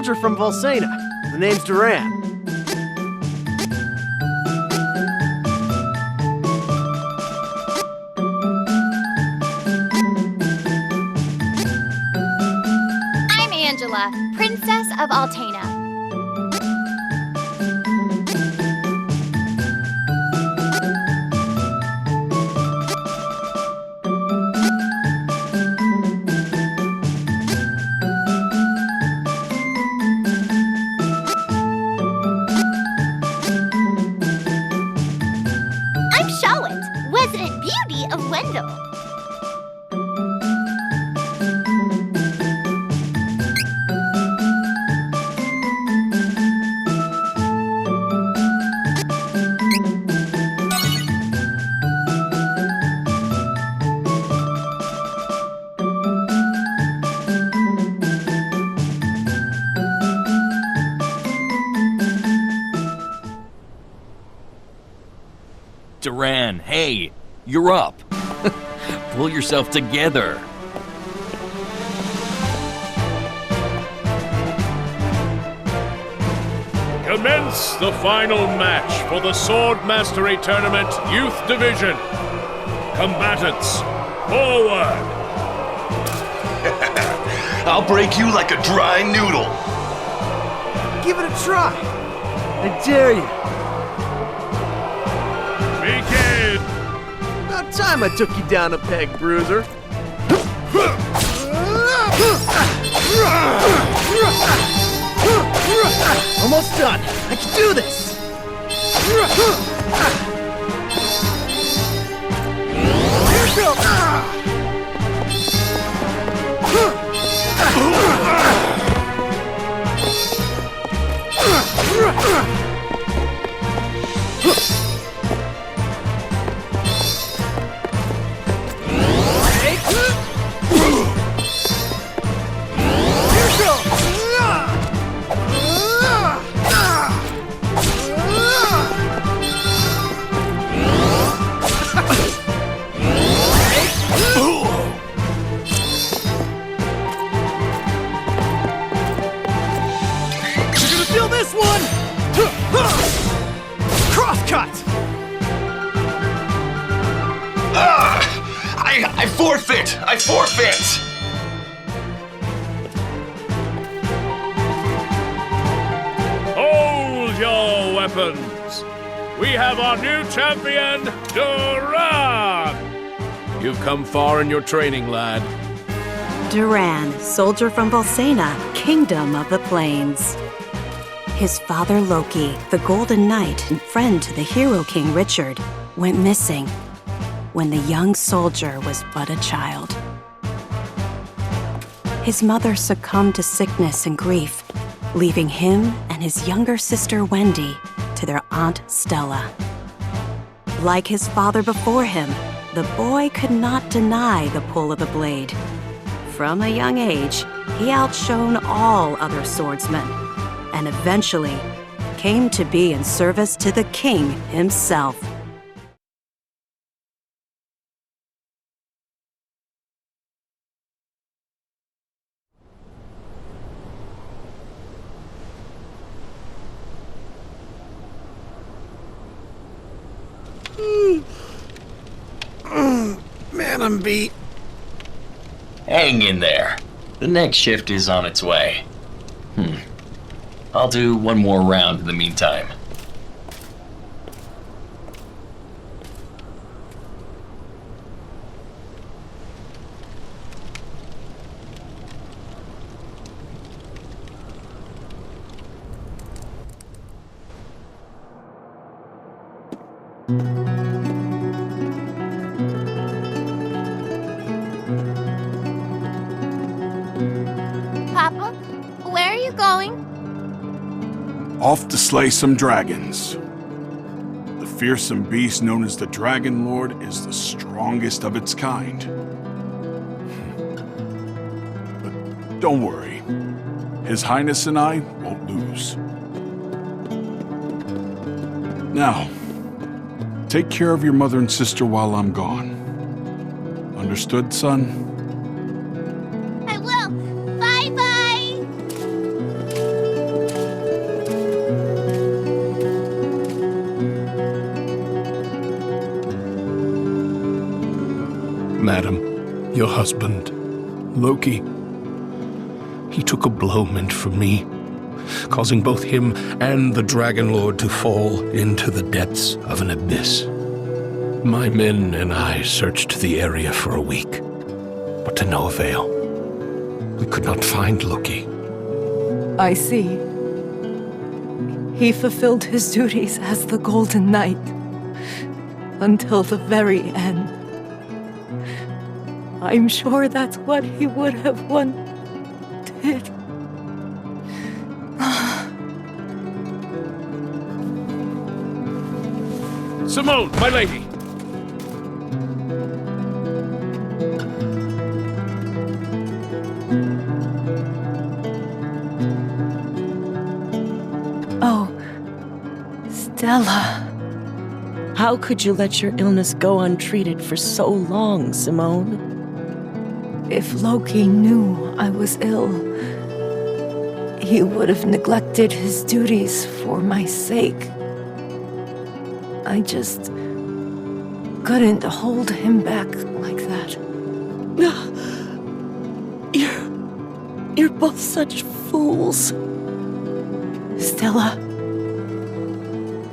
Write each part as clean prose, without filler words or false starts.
soldier from Volsena. The name's Duran. I'm Angela, Princess of Altena. I'm Charlotte, resident beauty of Wendell. Duran, hey, you're up. Pull yourself together. Commence the final match for the Sword Mastery Tournament Youth Division. Combatants, forward! I'll break you like a dry noodle. Give it a try. I dare you. Begin! About time I took you down a peg, bruiser. Almost done. I can do this. Here this one! Crosscut! I forfeit! I forfeit! Hold your weapons! We have our new champion, Duran! You've come far in your training, lad. Duran, soldier from Volsena, kingdom of the plains. His father Loki, the Golden Knight and friend to the hero king Richard, went missing when the young soldier was but a child. His mother succumbed to sickness and grief, leaving him and his younger sister Wendy to their Aunt Stella. Like his father before him, the boy could not deny the pull of the blade. From a young age, he outshone all other swordsmen, and eventually came to be in service to the king himself. Man, I'm beat. Hang in there. The next shift is on its way. I'll do one more round in the meantime. Papa, where are you going? Off to slay some dragons. The fearsome beast known as the Dragon Lord is the strongest of its kind. But don't worry. His Highness and I won't lose. Now, take care of your mother and sister while I'm gone. Understood, son? I will. Bye-bye. Madam, your husband, Loki, he took a blow meant for me, causing both him and the Dragon Lord to fall into the depths of an abyss. My men and I searched the area for a week, but to no avail. We could not find Loki. I see. He fulfilled his duties as the Golden Knight until the very end. I'm sure that's what he would have wanted. Simone, my lady! Oh, Stella. How could you let your illness go untreated for so long, Simone? If Loki knew I was ill, he would have neglected his duties for my sake. I just couldn't hold him back like that. You're both such fools. Stella,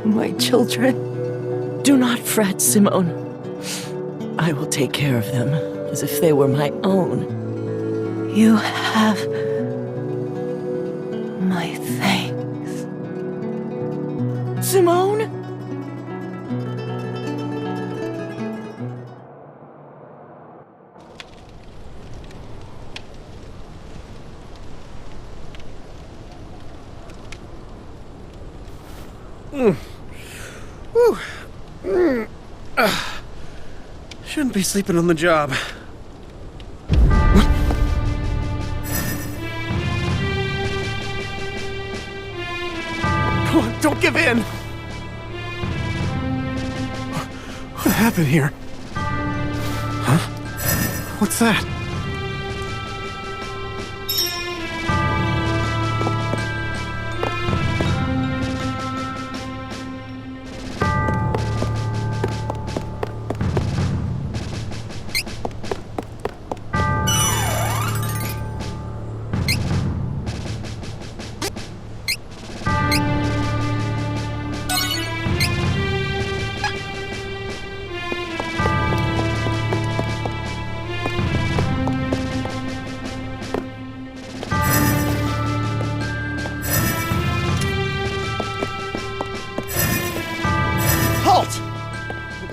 my children. Do not fret, Simone. I will take care of them as if they were my own. You have my thanks. Simone? Shouldn't be sleeping on the job. Come on, don't give in! What happened here? Huh? What's that?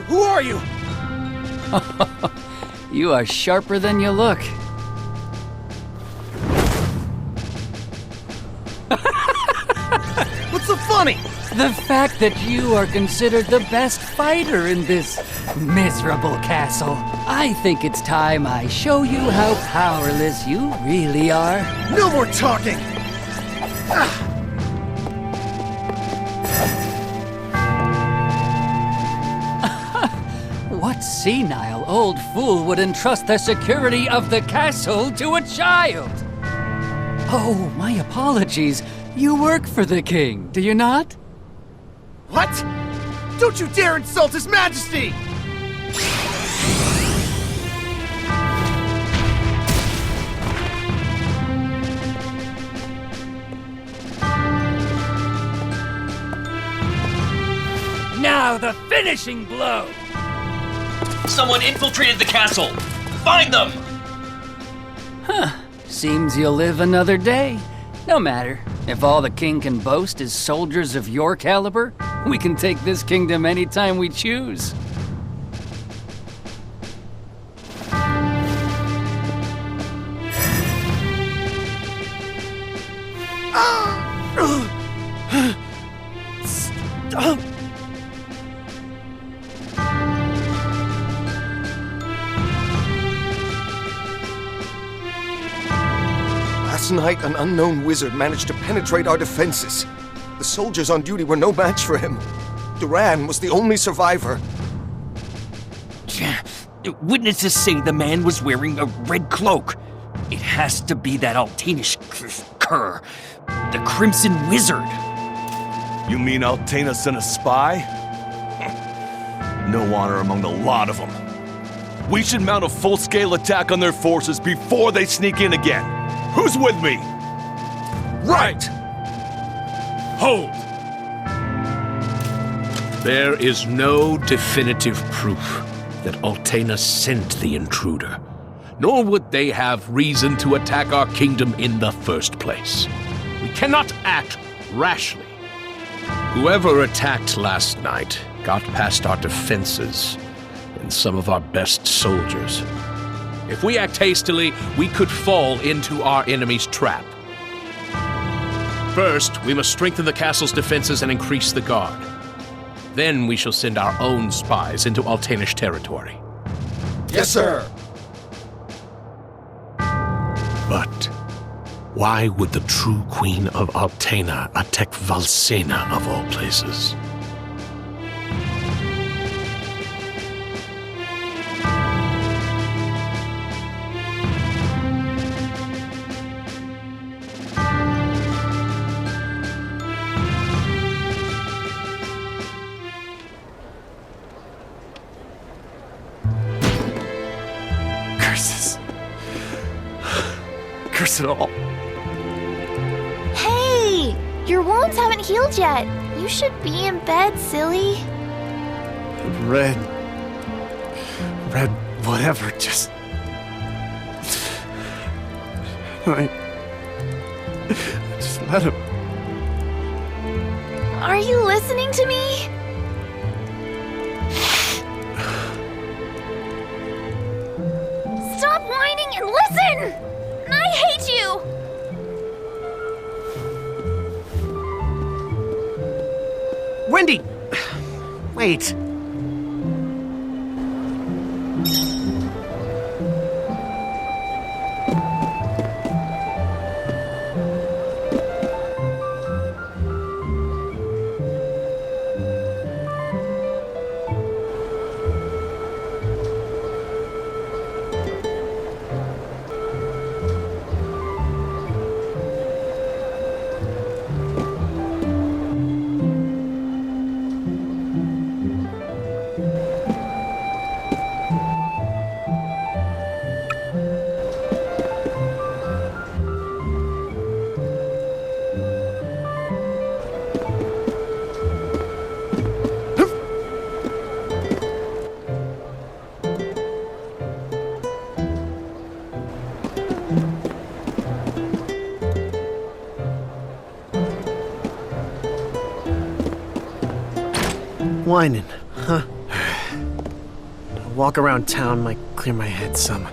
Who are you? You are sharper than you look. What's so funny? The fact that you are considered the best fighter in this miserable castle. I think it's time I show you how powerless you really are. No more talking! Ah. What senile old fool would entrust the security of the castle to a child? Oh, my apologies. You work for the king, do you not? What? Don't you dare insult His Majesty! Now the finishing blow! Someone infiltrated the castle! Find them! Huh. Seems you'll live another day. No matter. If all the king can boast is soldiers of your caliber, we can take this kingdom anytime we choose. Stop! Last night, an unknown wizard managed to penetrate our defenses. The soldiers on duty were no match for him. Duran was the only survivor. Witnesses say the man was wearing a red cloak. It has to be that Altanish cur, the Crimson Wizard. You mean Altana sent a spy? No honor among the lot of them. We should mount a full-scale attack on their forces before they sneak in again. Who's with me? Right! Hold! There is no definitive proof that Altena sent the intruder, nor would they have reason to attack our kingdom in the first place. We cannot act rashly. Whoever attacked last night got past our defenses and some of our best soldiers. If we act hastily, we could fall into our enemy's trap. First, we must strengthen the castle's defenses and increase the guard. Then we shall send our own spies into Altanish territory. Yes, sir. But why would the true queen of Altena attack Valsena of all places? Curses. Curse it all. Hey! Your wounds haven't healed yet. You should be in bed, silly. Red, whatever, just... Just let him... Are you listening to me? Stop whining and listen! I hate you! Wendy! Wait. Whining, huh? A walk around town might clear my head some.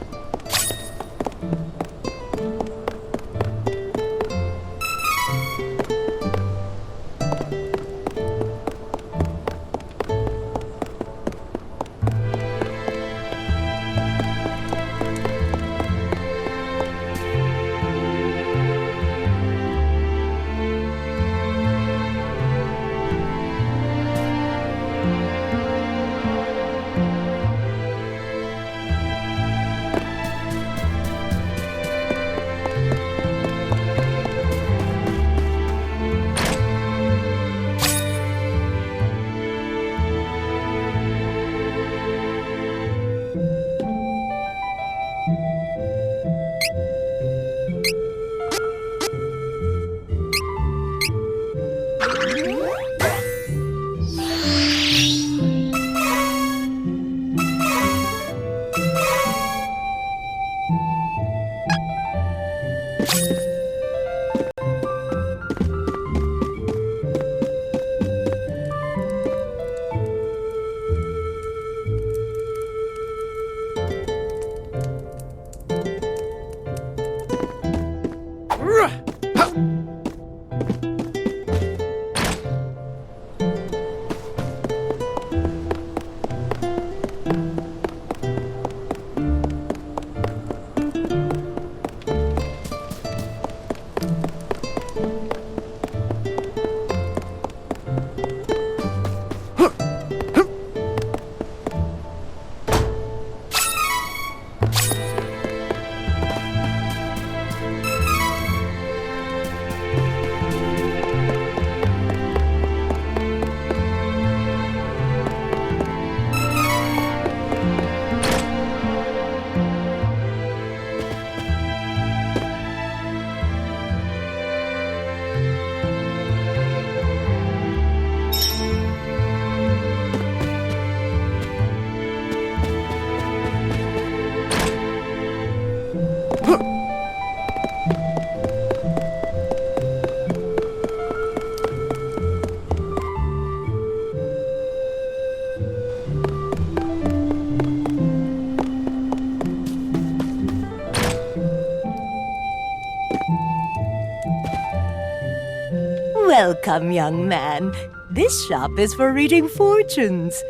Welcome, young man. This shop is for reading fortunes.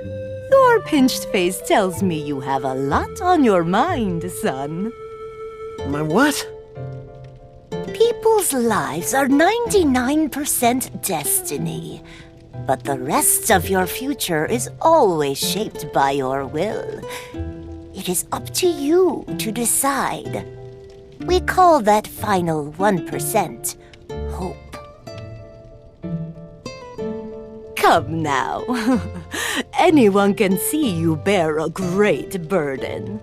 Your pinched face tells me you have a lot on your mind, son. My what? People's lives are 99% destiny, but the rest of your future is always shaped by your will. It is up to you to decide. We call that final 1% hope. Come now. Anyone can see you bear a great burden.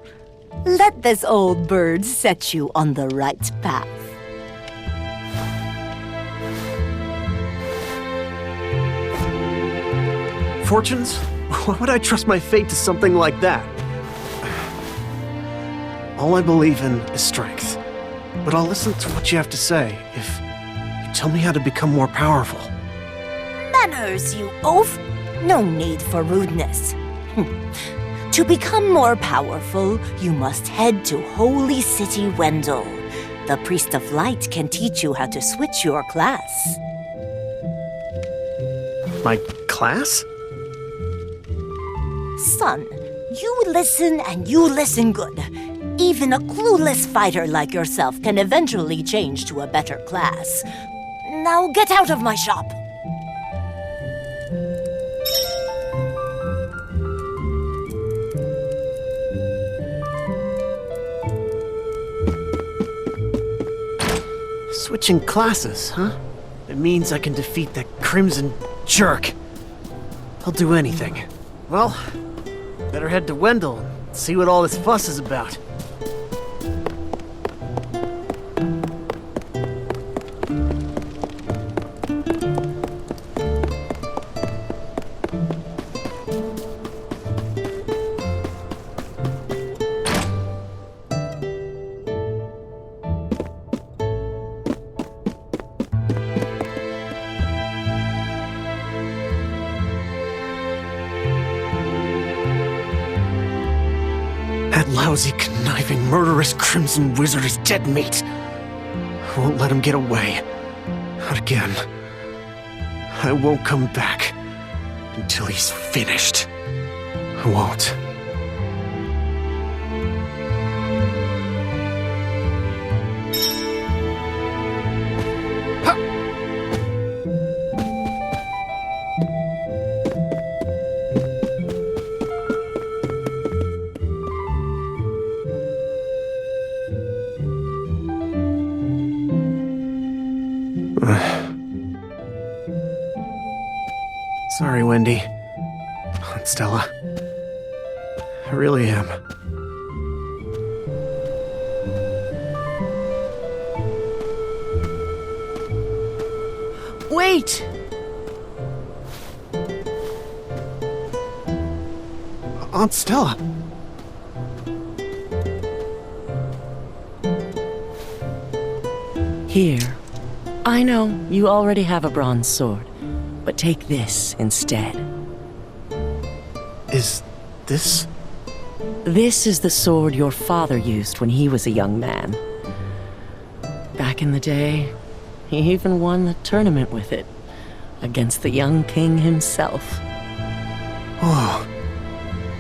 Let this old bird set you on the right path. Fortunes? Why would I trust my fate to something like that? All I believe in is strength. But I'll listen to what you have to say if you tell me how to become more powerful. Manners, you oaf! No need for rudeness. To become more powerful, you must head to Holy City Wendell. The Priest of Light can teach you how to switch your class. My class? Son, you listen and you listen good. Even a clueless fighter like yourself can eventually change to a better class. Now get out of my shop! Switching classes, huh? It means I can defeat that crimson jerk. I'll do anything. Well, better head to Wendell and see what all this fuss is about. That lousy, conniving, murderous Crimson Wizard is dead meat. I won't let him get away. Not again. I won't come back until he's finished. I won't. Sorry, Wendy. Aunt Stella. I really am. Wait! Aunt Stella. Here. I know you already have a bronze sword, but take this instead. Is this? This is the sword your father used when he was a young man. Back in the day, he even won the tournament with it, against the young king himself. Oh.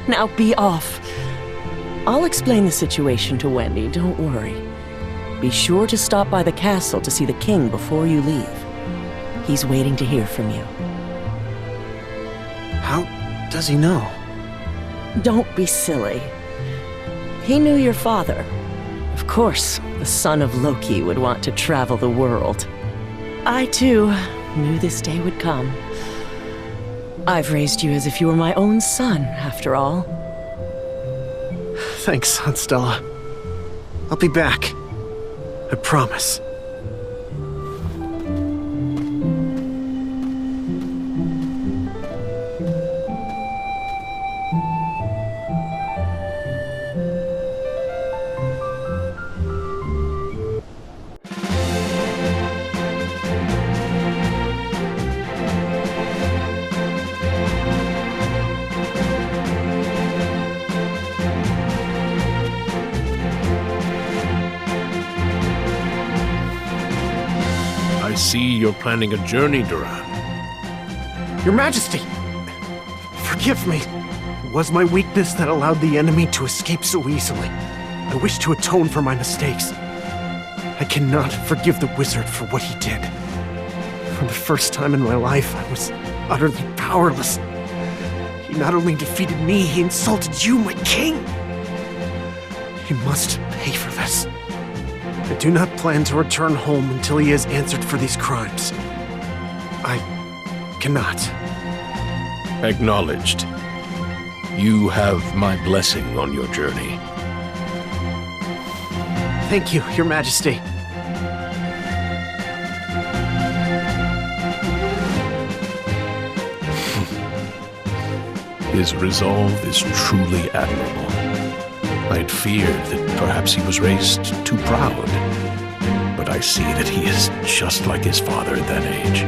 Now be off. I'll explain the situation to Wendy, don't worry. Be sure to stop by the castle to see the king before you leave. He's waiting to hear from you. How does he know? Don't be silly. He knew your father. Of course, the son of Loki would want to travel the world. I, too, knew this day would come. I've raised you as if you were my own son, after all. Thanks, Aunt Stella. I'll be back. I promise. see you're planning a journey, Duran. Your Majesty! Forgive me. It was my weakness that allowed the enemy to escape so easily. I wish to atone for my mistakes. I cannot forgive the wizard for what he did. For the first time in my life, I was utterly powerless. He not only defeated me, he insulted you, my king! He must pay for this. I do not plan to return home until he has answered for these crimes. I cannot. Acknowledged. You have my blessing on your journey. Thank you, Your Majesty. His resolve is truly admirable. I'd feared that perhaps he was raised too proud, but I see that he is just like his father at that age.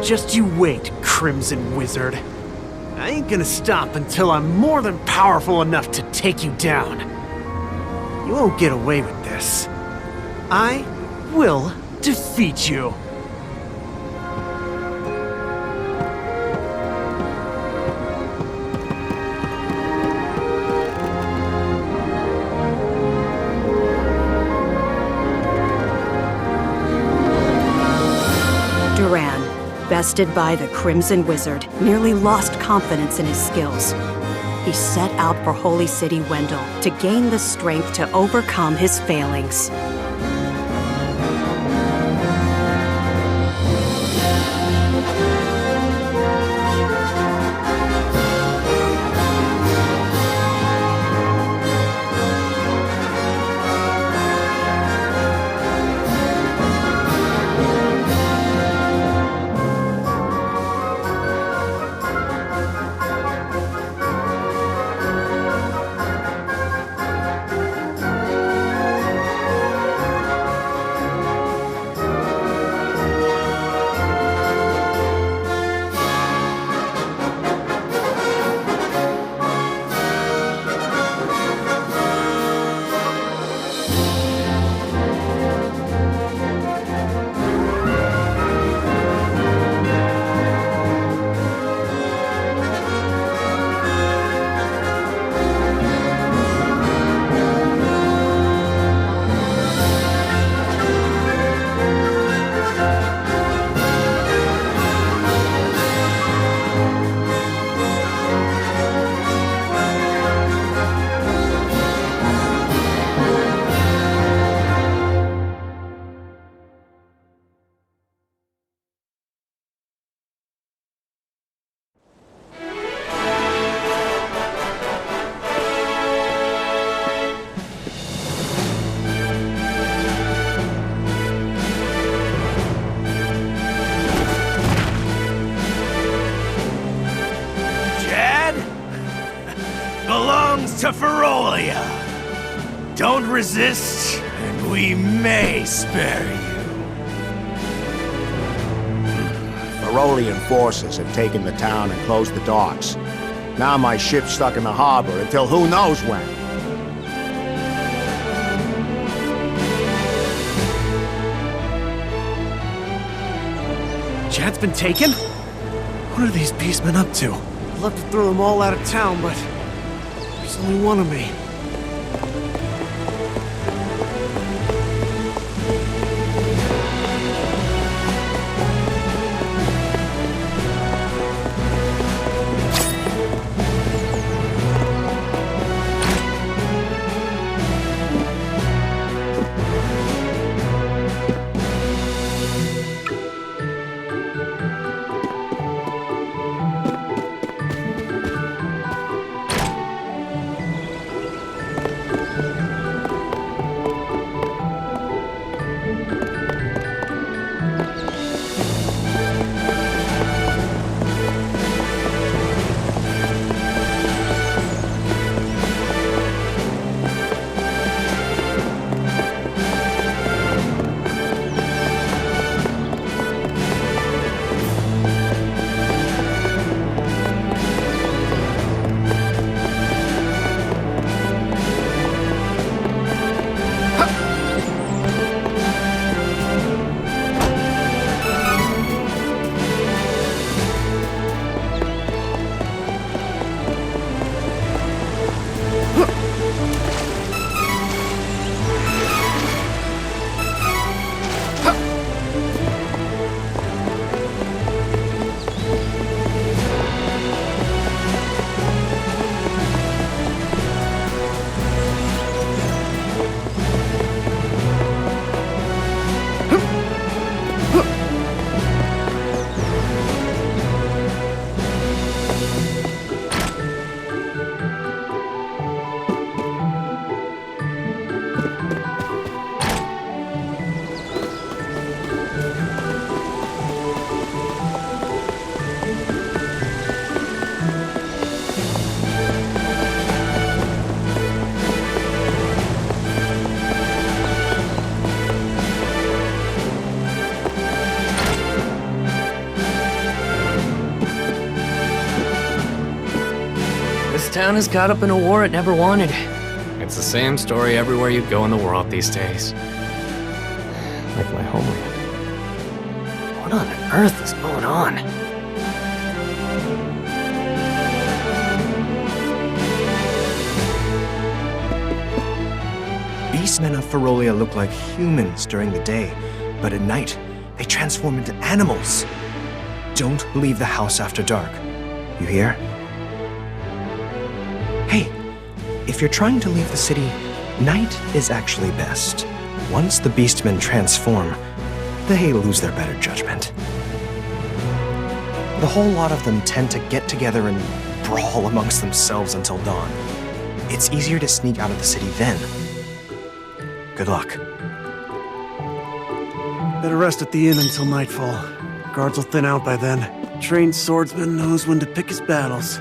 Just you wait, Crimson Wizard. I ain't gonna stop until I'm more than powerful enough to take you down. You won't get away with this. I will defeat you. Tested by the Crimson Wizard, nearly lost confidence in his skills. He set out for Holy City Wendell to gain the strength to overcome his failings. Belongs to Ferolia. Don't resist, and we may spare you. Ferolian forces have taken the town and closed the docks. Now my ship's stuck in the harbor until who knows when. Chad's been taken? What are these beastmen up to? I'd love to throw them all out of town, but there's only one of me. This town is caught up in a war it never wanted. It's the same story everywhere you go in the world these days. Like my homeland. What on earth is going on? Beastmen of Ferolia look like humans during the day, but at night, they transform into animals. don't leave the house after dark. You hear? Hey, if you're trying to leave the city, night is actually best. Once the beastmen transform, they lose their better judgment. The whole lot of them tend to get together and brawl amongst themselves until dawn. It's easier to sneak out of the city then. Good luck. Better rest at the inn until nightfall. Guards will thin out by then. Trained swordsman knows when to pick his battles.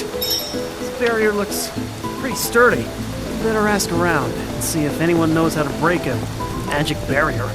This barrier looks pretty sturdy. Better ask around and see if anyone knows how to break a magic barrier.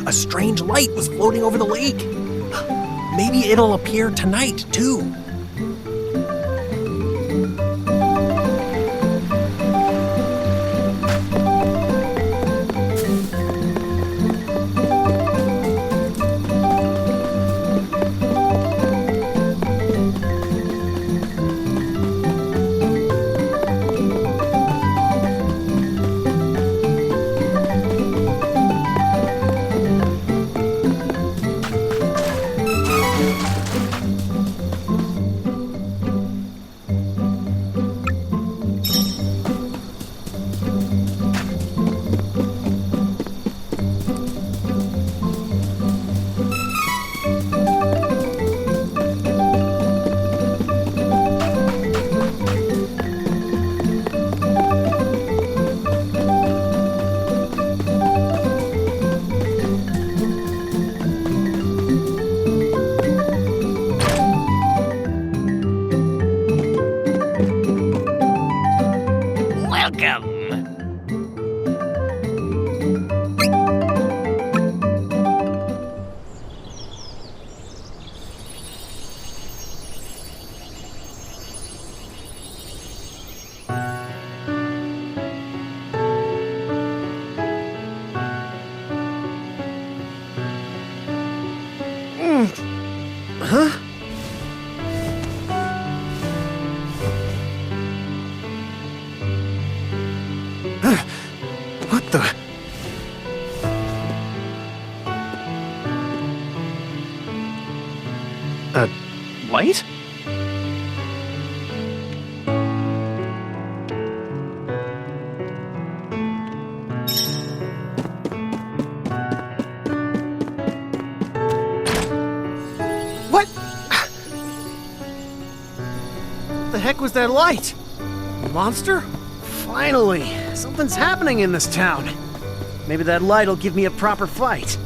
a strange light was floating over the lake. Maybe it'll appear tonight, too. Huh? What the? Light? What? The heck was that light? A monster? Finally! Something's happening in this town. Maybe that light'll give me a proper fight.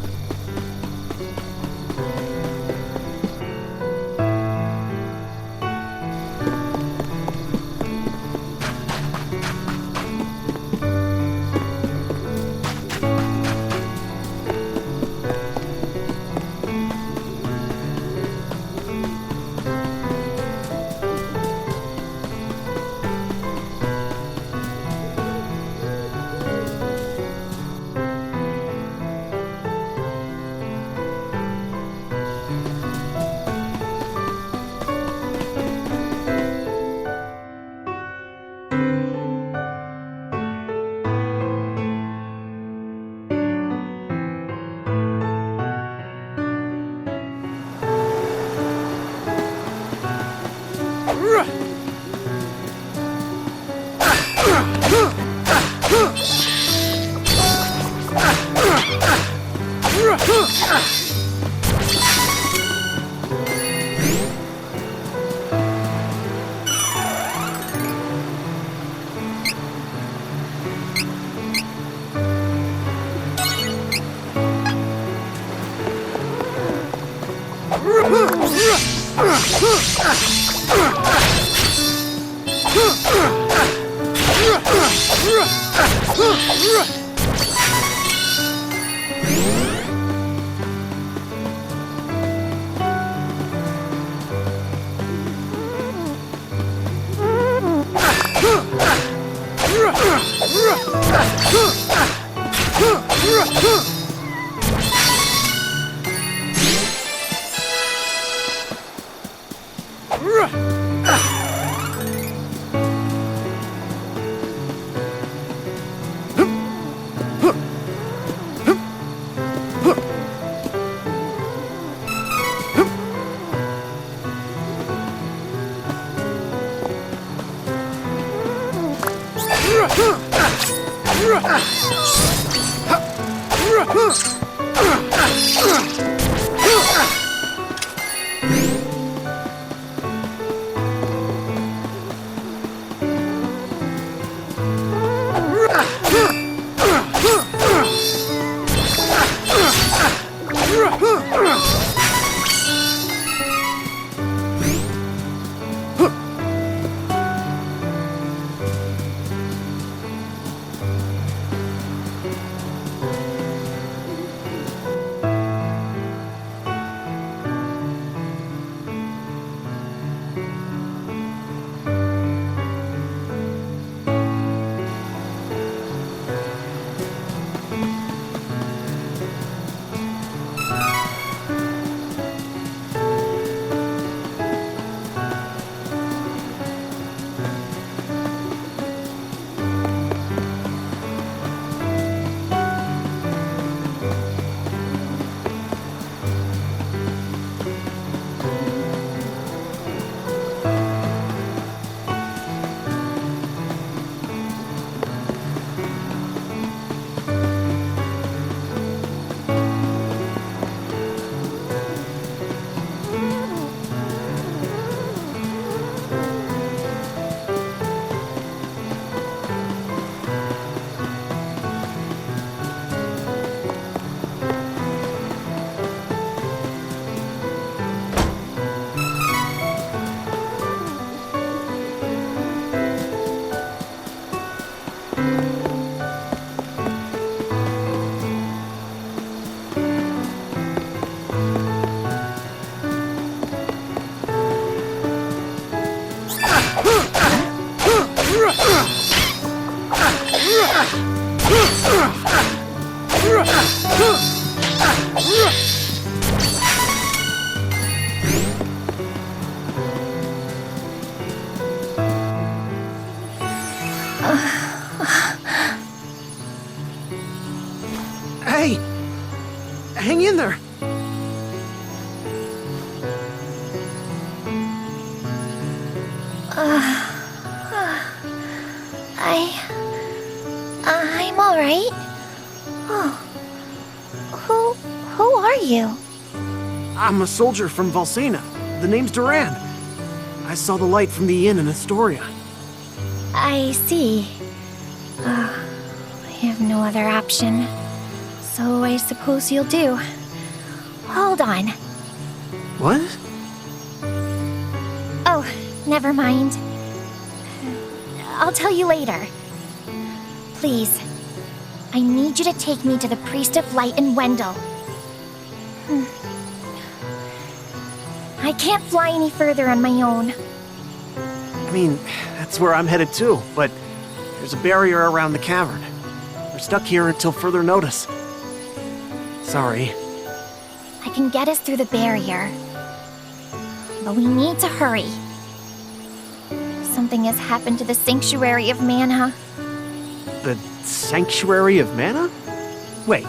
I'm all right. Oh, who are you? I'm a soldier from Valsena. The name's Duran. I saw the light from the inn in Astoria. I see. I have no other option. So I suppose you'll do. Hold on. What? Oh, never mind. I'll tell you later. Please, I need you to take me to the Priest of Light in Wendell. I can't fly any further on my own. I mean, that's where I'm headed too, but there's a barrier around the cavern. We're stuck here until further notice. Sorry. I can get us through the barrier. But we need to hurry. Something has happened to the Sanctuary of Mana. The Sanctuary of Mana? Wait.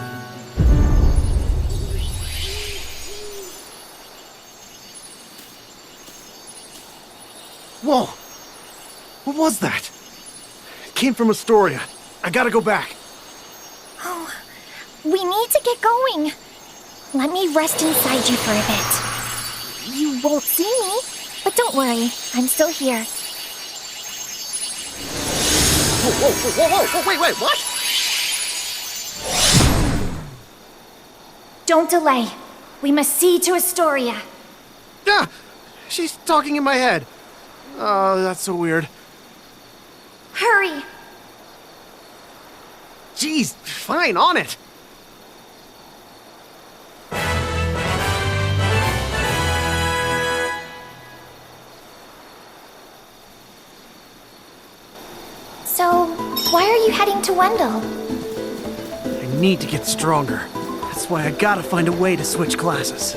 Whoa! What was that? It came from Astoria. I gotta go back. Oh, we need to get going. Let me rest inside you for a bit. You won't see me, but don't worry, I'm still here. Whoa, wait, what? Don't delay. We must see to Astoria. Ah! She's talking in my head. Oh, that's so weird. Hurry! Jeez, fine, on it. So, why are you heading to Wendell? I need to get stronger. That's why I gotta find a way to switch classes.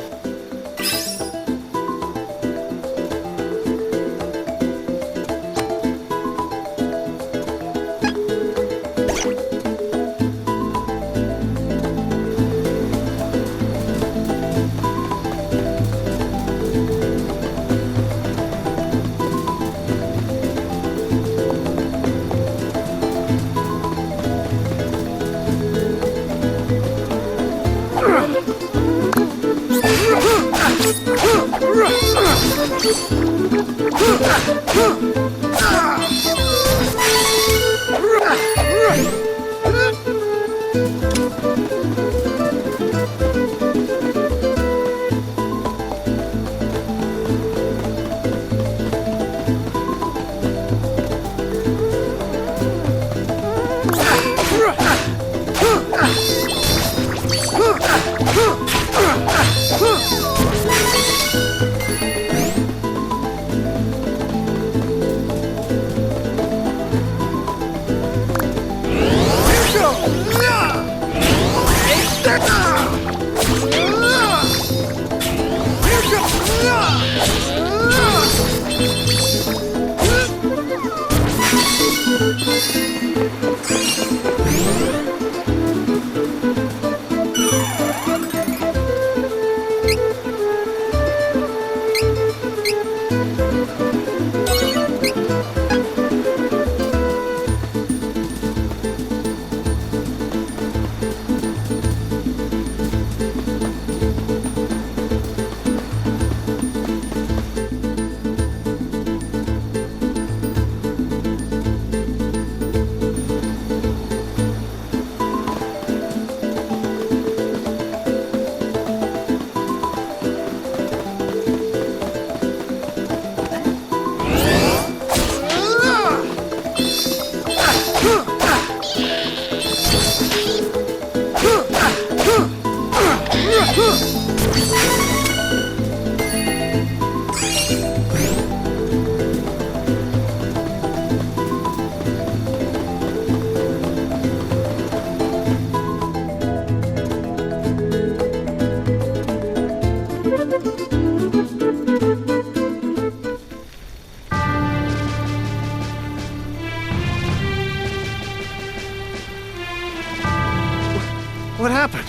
What happened?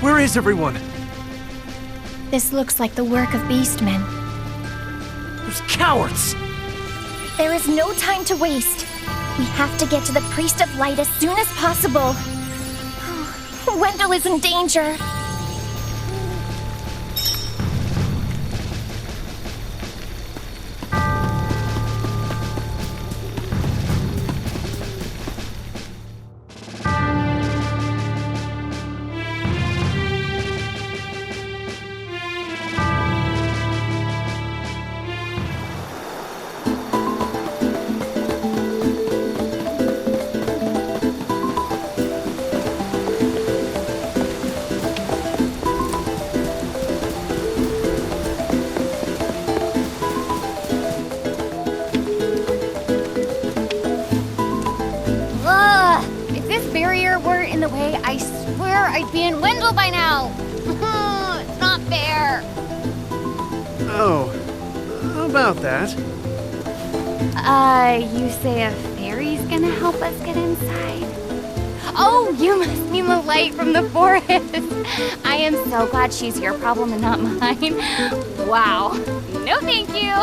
Where is everyone? This looks like the work of beastmen. Those cowards! There is no time to waste. We have to get to the Priest of Light as soon as possible. Wendell is in danger. I swear I'd be in Wendell by now. It's not fair. Oh, how about that? You say a fairy's gonna help us get inside? Oh, you must mean the light from the forest. I am so glad she's your problem and not mine. Wow. No thank you.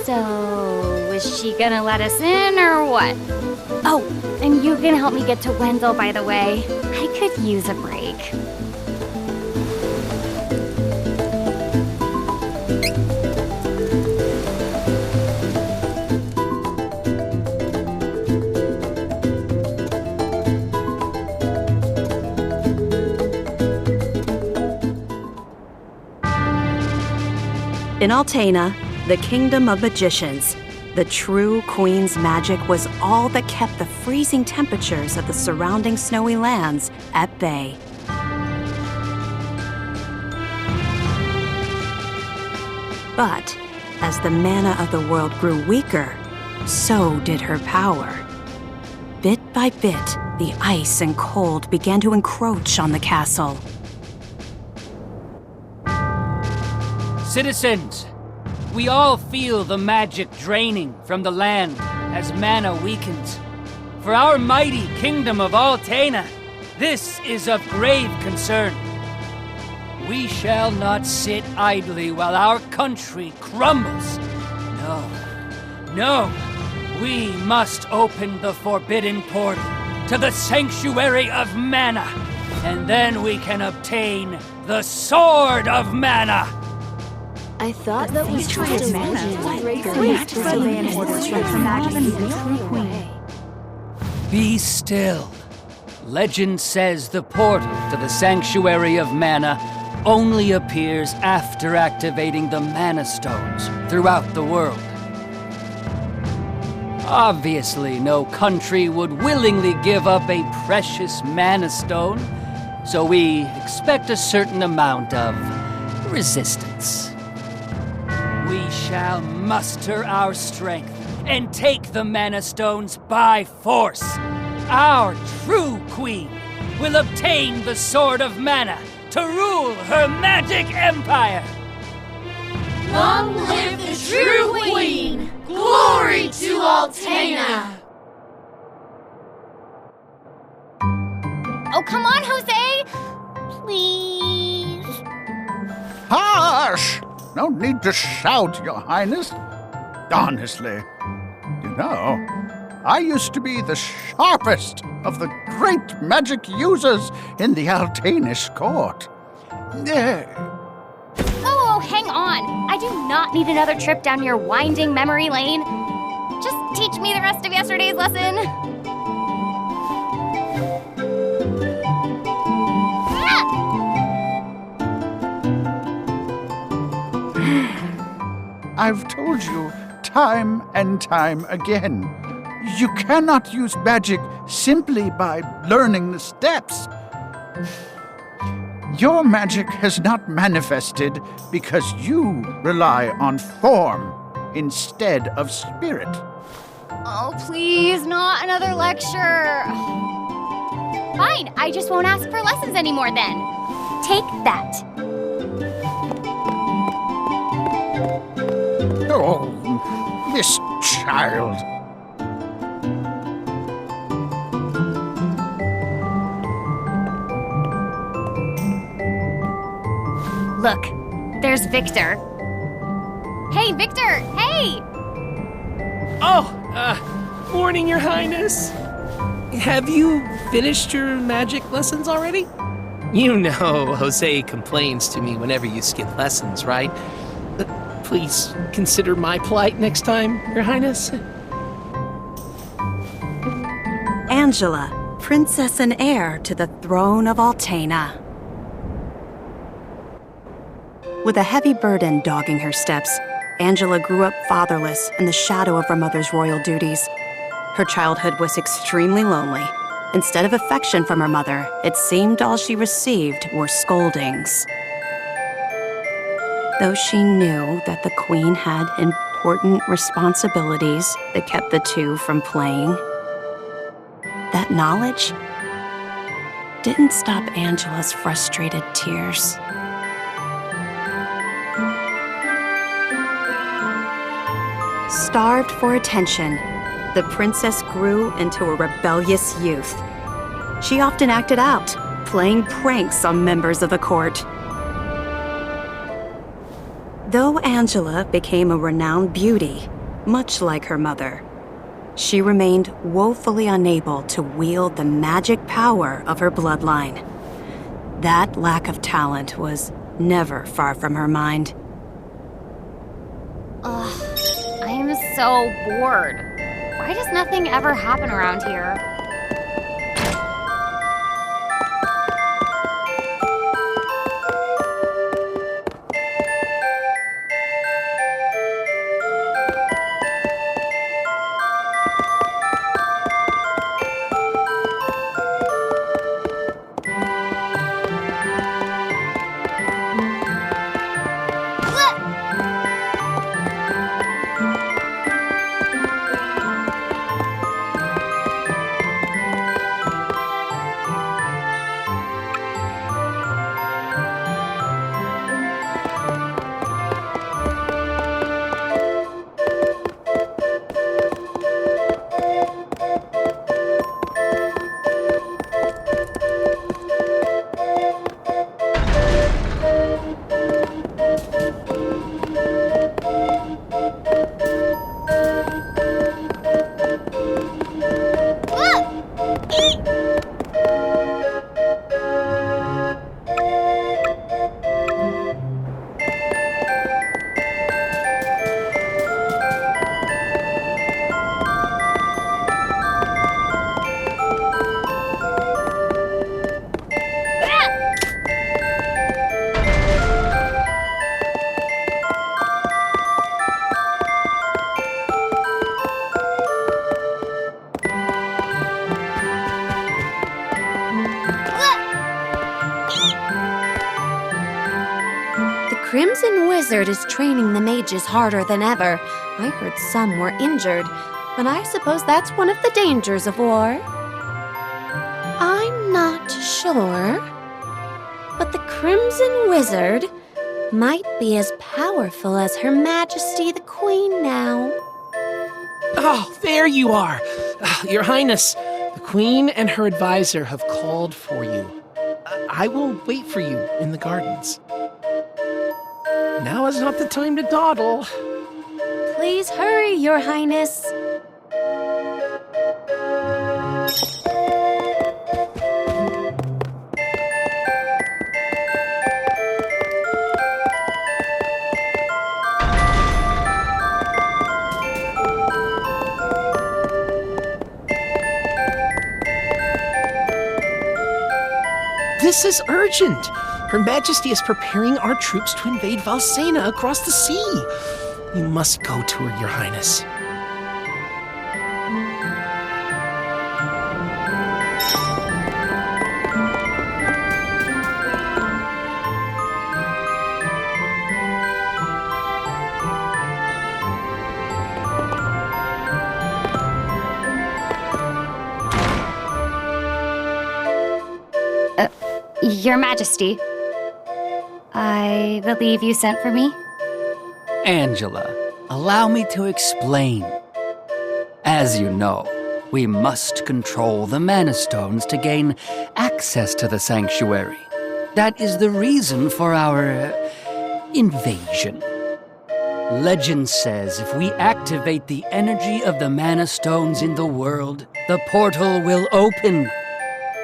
So, is she gonna let us in or what? Oh, and you can help me get to Wendell, by the way. I could use a break. In Altena, the kingdom of magicians, the true queen's magic was all that kept the freezing temperatures of the surrounding snowy lands at bay. But as the mana of the world grew weaker, so did her power. Bit by bit, the ice and cold began to encroach on the castle. Citizens, we all feel the magic draining from the land as mana weakens. For our mighty kingdom of Altena, this is of grave concern. We shall not sit idly while our country crumbles. No, we must open the forbidden portal to the sanctuary of mana, and then we can obtain the Sword of Mana. I thought that we tried mana. Be still. Legend says the portal to the Sanctuary of Mana only appears after activating the Mana Stones throughout the world. Obviously, no country would willingly give up a precious Mana Stone, so we expect a certain amount of resistance. We shall muster our strength and take the Mana Stones by force. Our true queen will obtain the Sword of Mana to rule her magic empire. Long live the true queen! Glory to Altena! Oh, come on, Jose! Please. Hush! No need to shout, Your Highness. Honestly, you know, I used to be the sharpest of the great magic users in the Altenish court. Oh, hang on. I do not need another trip down your winding memory lane. Just teach me the rest of yesterday's lesson. I've told you time and time again, you cannot use magic simply by learning the steps. Your magic has not manifested because you rely on form instead of spirit. Oh, please, not another lecture. Fine, I just won't ask for lessons anymore then. Take that. Oh, this child. Look, there's Victor. Hey, Victor, hey! Morning, Your Highness. Have you finished your magic lessons already? You know Jose complains to me whenever you skip lessons, right? Please consider my plight next time, Your Highness. Angela, princess and heir to the throne of Altena. With a heavy burden dogging her steps, Angela grew up fatherless in the shadow of her mother's royal duties. Her childhood was extremely lonely. Instead of affection from her mother, it seemed all she received were scoldings. Though she knew that the queen had important responsibilities that kept the two from playing, that knowledge didn't stop Angela's frustrated tears. Starved for attention, the princess grew into a rebellious youth. She often acted out, playing pranks on members of the court. Though Angela became a renowned beauty, much like her mother, she remained woefully unable to wield the magic power of her bloodline. That lack of talent was never far from her mind. Ugh, I am so bored. Why does nothing ever happen around here? Crimson Wizard is training the mages harder than ever. I heard some were injured, but I suppose that's one of the dangers of war. I'm not sure, but the Crimson Wizard might be as powerful as Her Majesty the Queen now. Oh, there you are! Your Highness, the Queen and her advisor have called for you. I will wait for you in the gardens. Now is not the time to dawdle. Please hurry, Your Highness. This is urgent. Her Majesty is preparing our troops to invade Valsena across the sea. You must go to her, Your Highness. Your Majesty, I believe you sent for me? Angela, allow me to explain. As you know, we must control the Mana Stones to gain access to the sanctuary. That is the reason for our invasion. Legend says if we activate the energy of the mana stones in the world, the portal will open.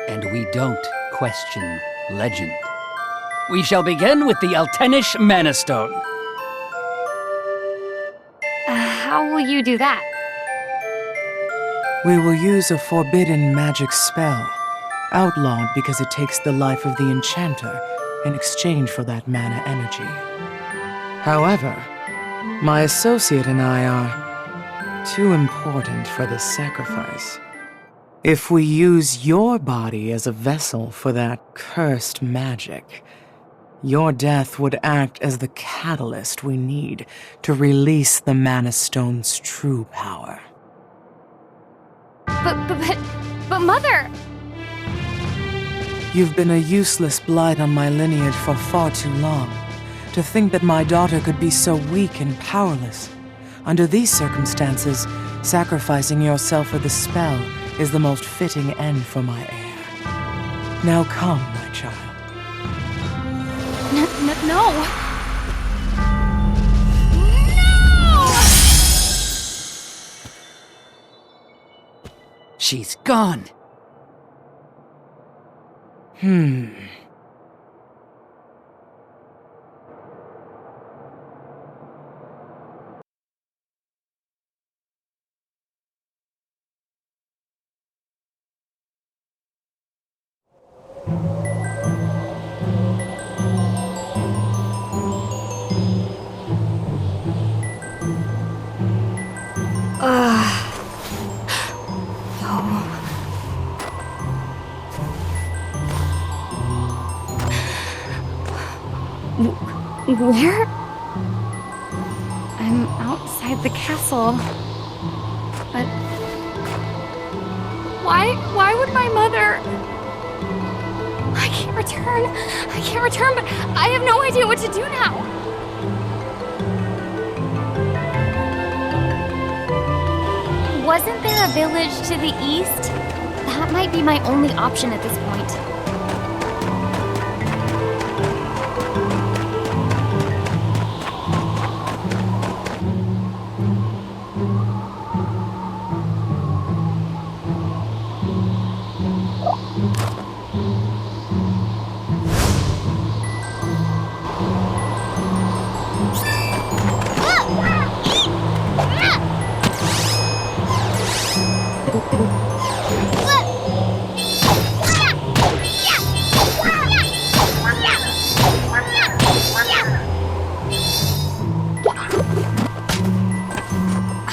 And we don't question legend. We shall begin with the Altenish Mana Stone. How will you do that? We will use a forbidden magic spell, outlawed because it takes the life of the enchanter in exchange for that mana energy. However, my associate and I are too important for this sacrifice. If we use your body as a vessel for that cursed magic, your death would act as the catalyst we need to release the Mana Stone's true power. But Mother! You've been a useless blight on my lineage for far too long. To think that my daughter could be so weak and powerless. Under these circumstances, sacrificing yourself for the spell is the most fitting end for my heir. Now come, my child. No! She's gone. Where? I'm outside the castle. But why would my mother? I can't return, but I have no idea what to do now. Wasn't there a village to the east? That might be my only option at this point.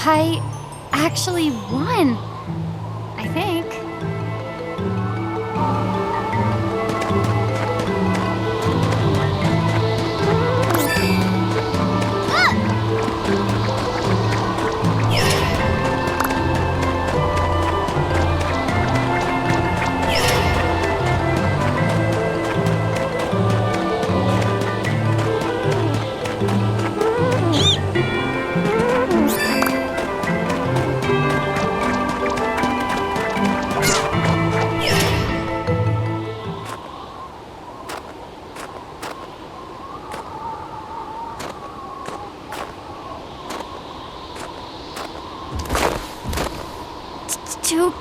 I actually won, I think. Too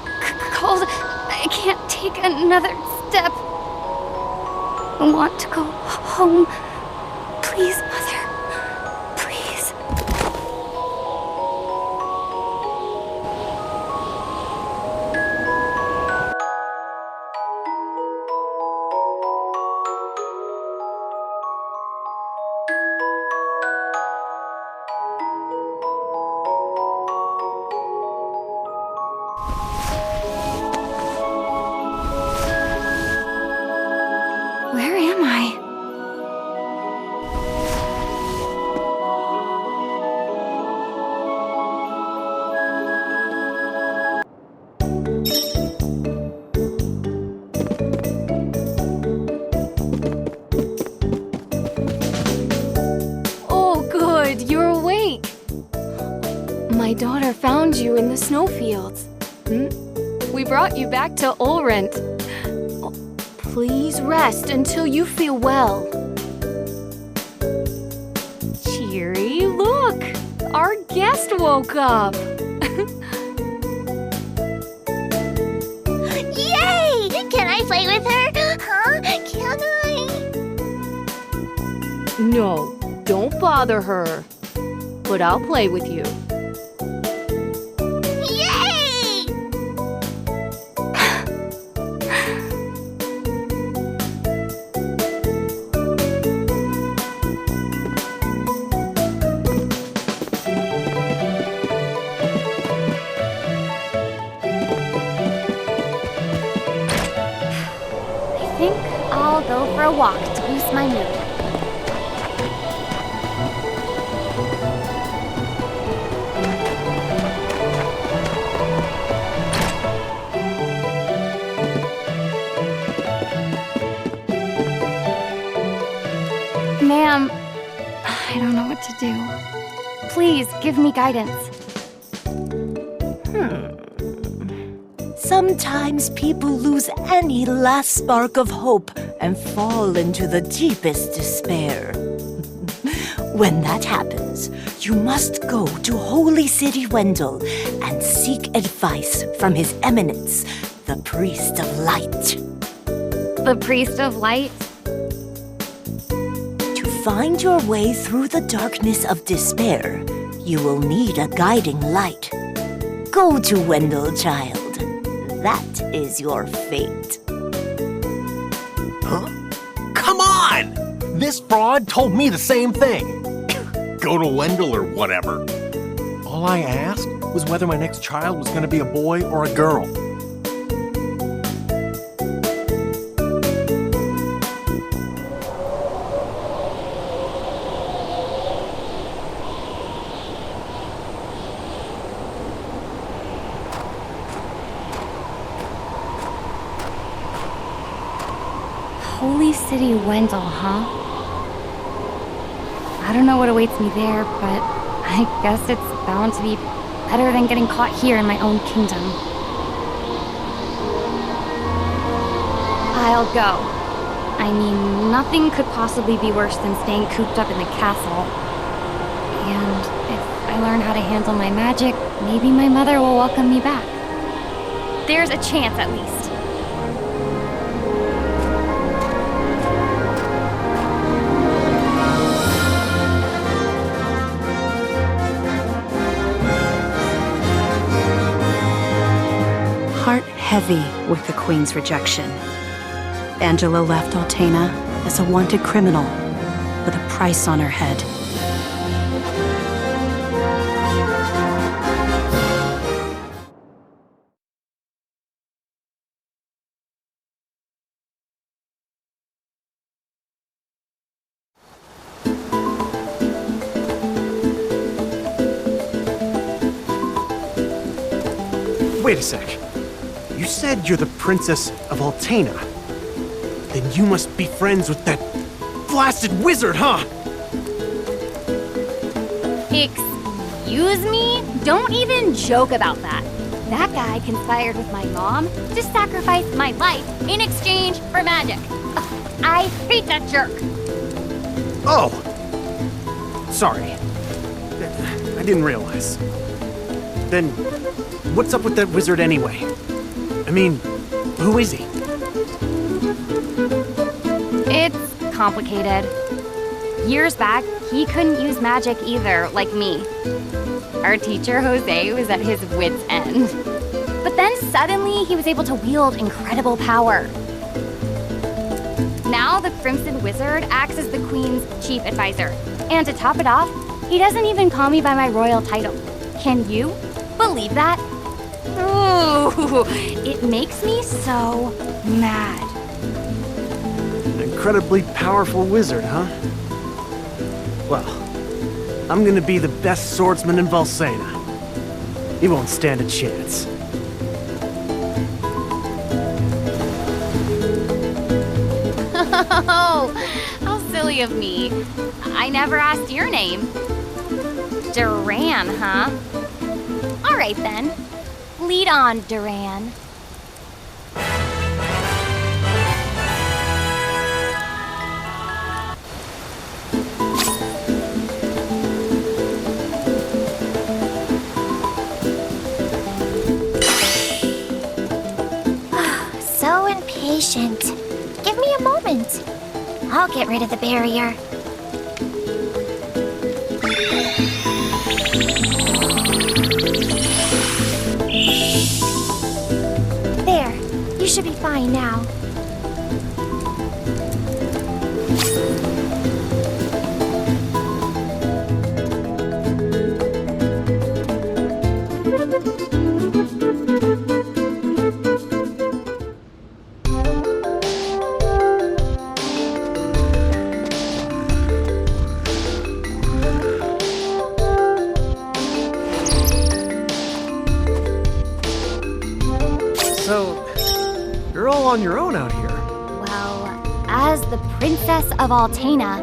cold. I can't take another step. I want to go home. Please, Mother. Please. Where am I? Oh, good, you're awake. My daughter found you in the snowfields. We brought you back to Ulrent. Please rest until you feel well. Cheery, look! guest woke up. Yay! Can I play with her? Huh? Can I? No, don't bother her. But I'll play with you. Yay! I think I'll go for a walk to boost my mood. Ma'am, I don't know what to do. Please give me guidance. Sometimes people lose any last spark of hope and fall into the deepest despair. When that happens, you must go to Holy City Wendell and seek advice from His Eminence, the Priest of Light. The Priest of Light? To find your way through the darkness of despair, you will need a guiding light. Go to Wendell, child. That is your fate. Huh? Come on! This fraud told me the same thing. Go to Wendell or whatever. All I asked was whether my next child was going to be a boy or a girl. Holy City Wendell, huh? I don't know what awaits me there, but I guess it's bound to be better than getting caught here in my own kingdom. I'll go. I mean, nothing could possibly be worse than staying cooped up in the castle. And if I learn how to handle my magic, maybe my mother will welcome me back. There's a chance, at least. Heart heavy with the Queen's rejection, Angela left Altena as a wanted criminal with a price on her head. Wait a sec. You said you're the Princess of Altena. Then you must be friends with that blasted wizard, huh? Excuse me? Don't even joke about that. That guy conspired with my mom to sacrifice my life in exchange for magic. Ugh, I hate that jerk. Oh! Sorry. I didn't realize. Then, what's up with that wizard anyway? I mean, who is he? It's complicated. Years back, he couldn't use magic either, like me. Our teacher, Jose, was at his wit's end. But then suddenly, he was able to wield incredible power. Now, the Crimson Wizard acts as the Queen's chief advisor. And to top it off, he doesn't even call me by my royal title. Can you believe that? Ooh, it makes me so mad. An incredibly powerful wizard, huh? Well, I'm gonna be the best swordsman in Valsena. He won't stand a chance. Oh, how silly of me. I never asked your name. Duran, huh? All right then. Lead on, Duran. I'll get rid of the barrier. There. You should be fine now. So, you're all on your own out here. Well, as the Princess of Altena,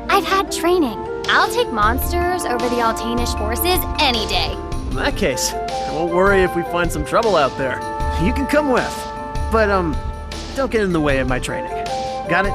I've had training. I'll take monsters over the Altanish forces any day. In that case, I won't worry if we find some trouble out there. You can come with. But, don't get in the way of my training. Got it?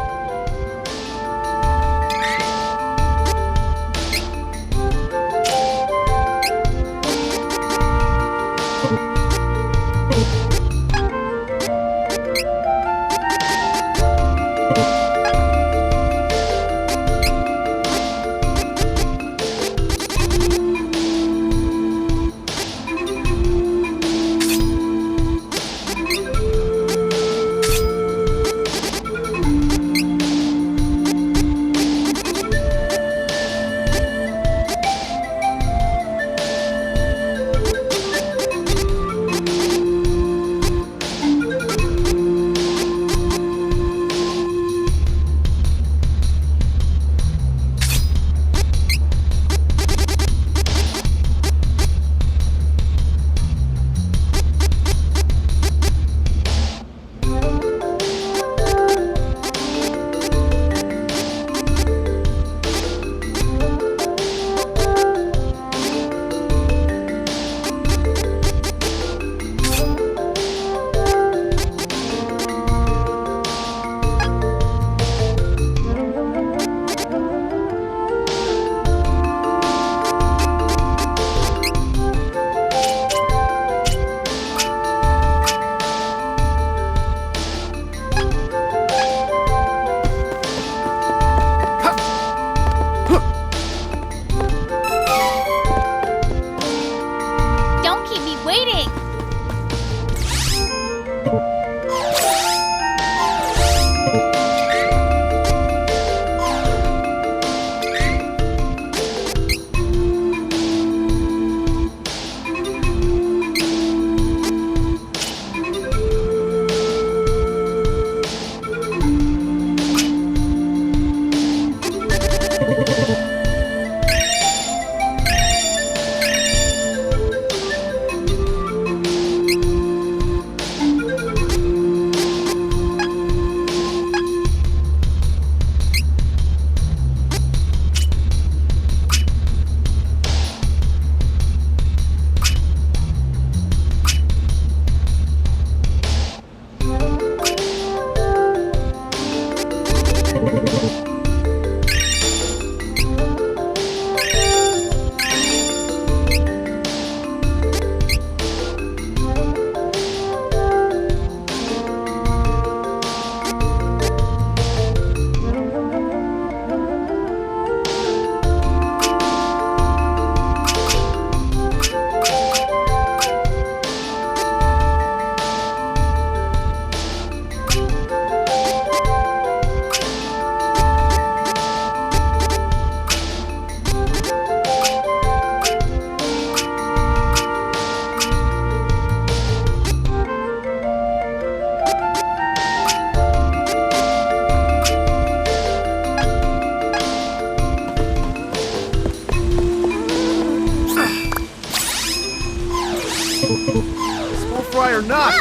Small fry or not.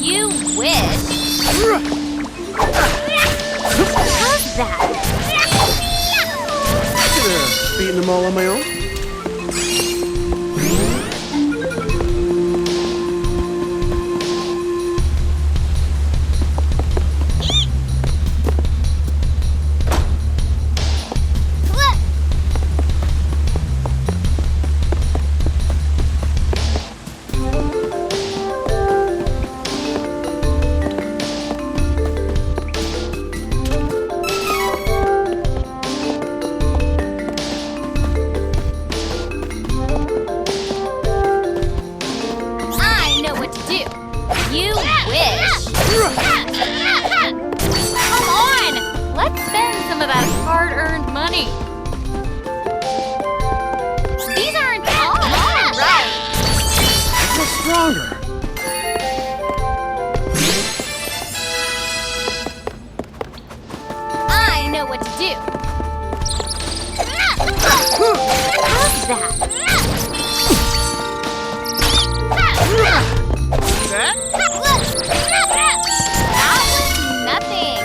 You wish. How's that? Beating them all on my own? need. These aren't all right. I feel stronger. I know what to do. How's that? That was nothing.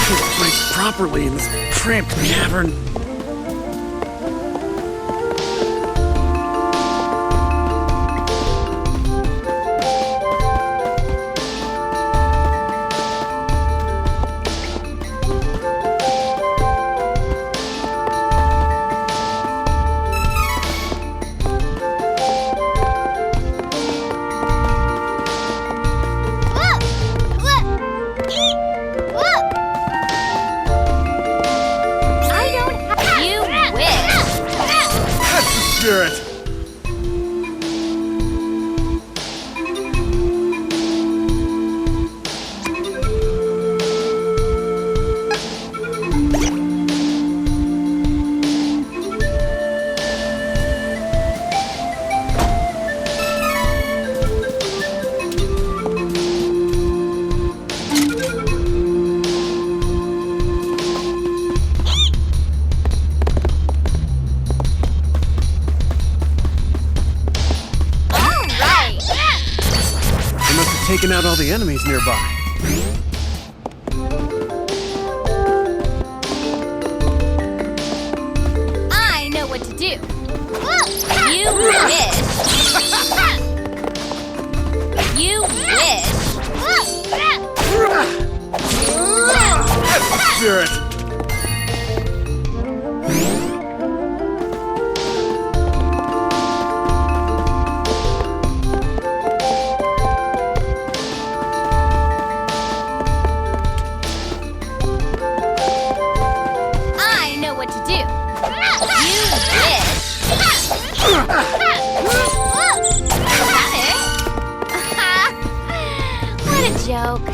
Can't breathe properly in this cramped cavern. Spirit. Taking out all the enemies nearby. I know what to do. You wish. You wish. That's the spirit. What a joke.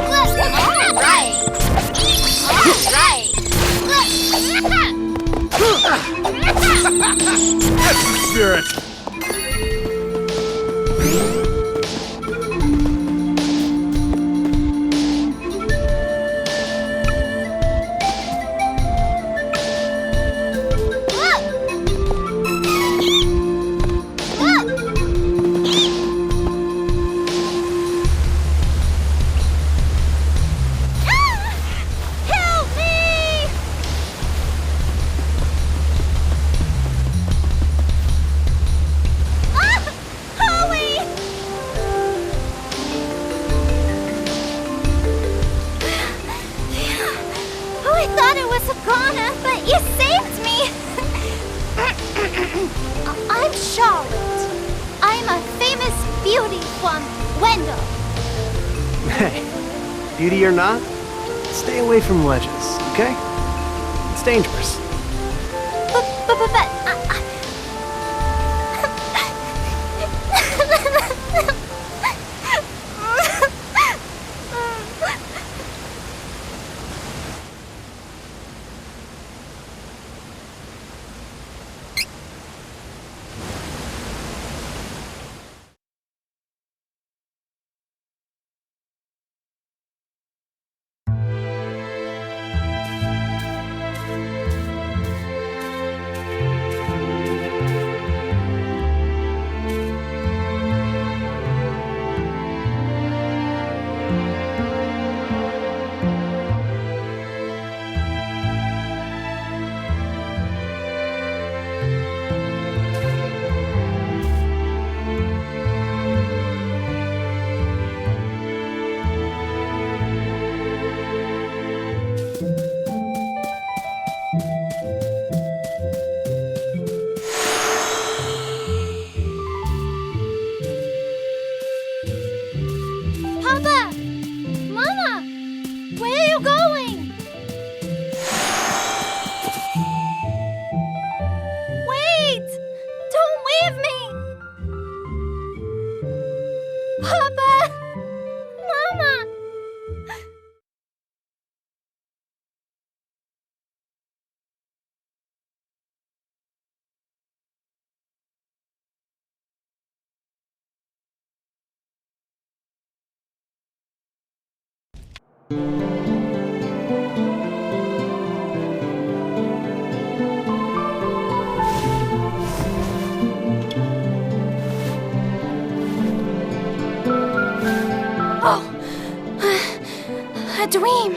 All right. That's the spirit. I'm Charlotte. I'm a famous beauty from Wendell. Hey, beauty or not, stay away from ledges, okay? It's dangerous. But Oh, a dream.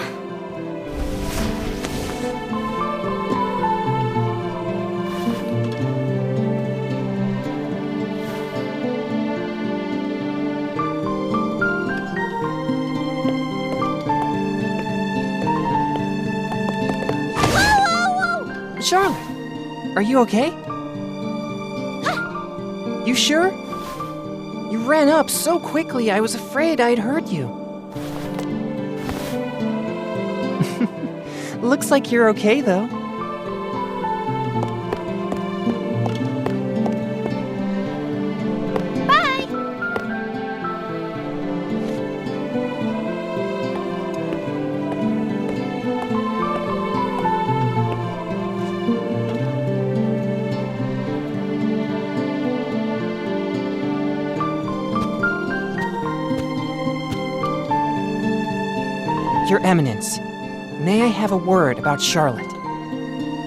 Charlotte, are you okay? You sure? You ran up so quickly, I was afraid I'd hurt you. Looks like you're okay, though. Bye! Your Eminence, may I have a word about Charlotte?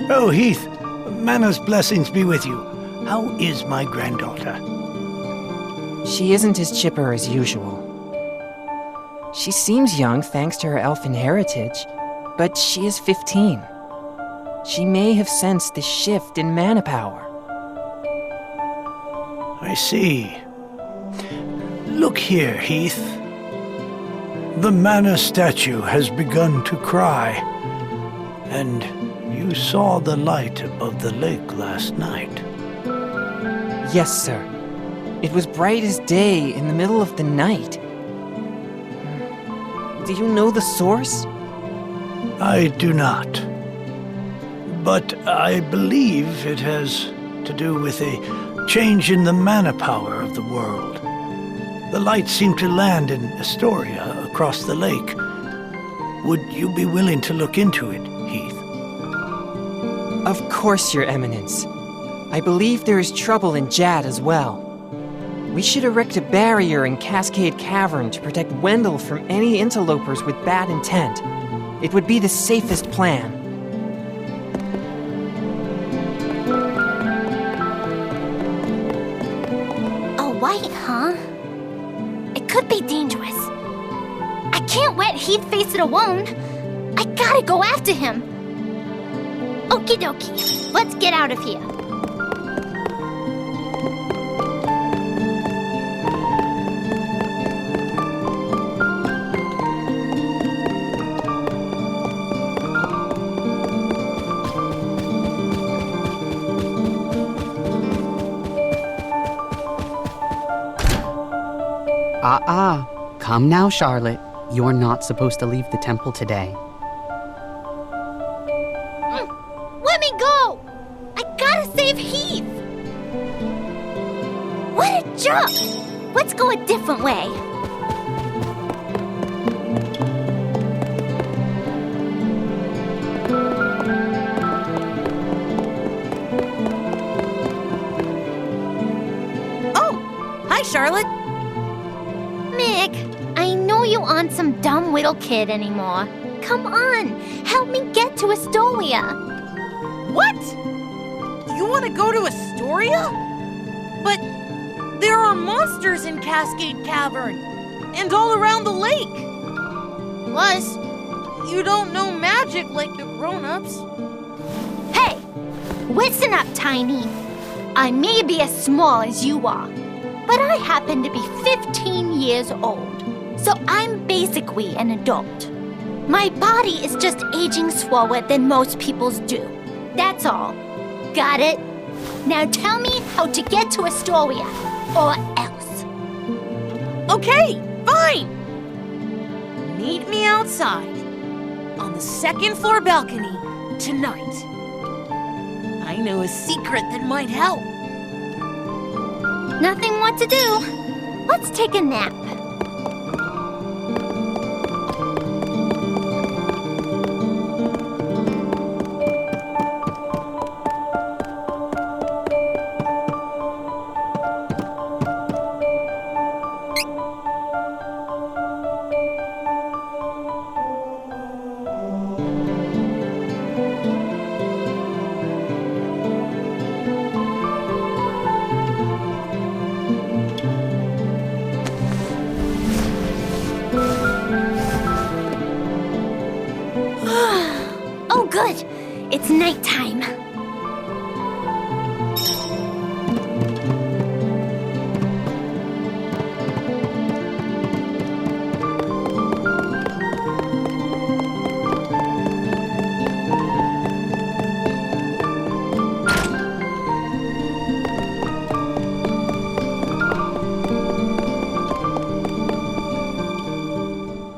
Oh, Heath, Mana's blessings be with you. How is my granddaughter? She isn't as chipper as usual. She seems young thanks to her elfin heritage, but she is 15. She may have sensed the shift in mana power. I see. Look here, Heath. The mana statue has begun to cry, and you saw the light above the lake last night. Yes, sir. It was bright as day in the middle of the night. Do you know the source? I do not. But I believe it has to do with a change in the mana power of the world. The light seemed to land in Astoria across the lake. Would you be willing to look into it, Heath? Of course, Your Eminence. I believe there is trouble in Jad as well. We should erect a barrier in Cascade Cavern to protect Wendell from any interlopers with bad intent. It would be the safest plan. A white, huh? It could be dangerous. I can't let Heath face it alone. I gotta go after him. Okie dokie, let's get out of here. Come now, Charlotte. You're not supposed to leave the temple today. Let me go! I gotta save Heath! What a jerk! Let's go a different way. Oh! Hi, Charlotte! Mick, I know you aren't some dumb little kid anymore. Come on, help me get to Astoria. What? You want to go to Astoria? But there are monsters in Cascade Cavern and all around the lake. Plus, you don't know magic like the grown-ups. Hey, listen up, Tiny. I may be as small as you are, but I happen to be 15 years old, so I'm basically an adult. My body is just aging slower than most people's do. That's all. Got it? Now tell me how to get to Astoria, or else. Okay, fine. Meet me outside on the second floor balcony tonight. I know a secret that might help. Nothing what to do. Let's take a nap. Oh, good. It's nighttime.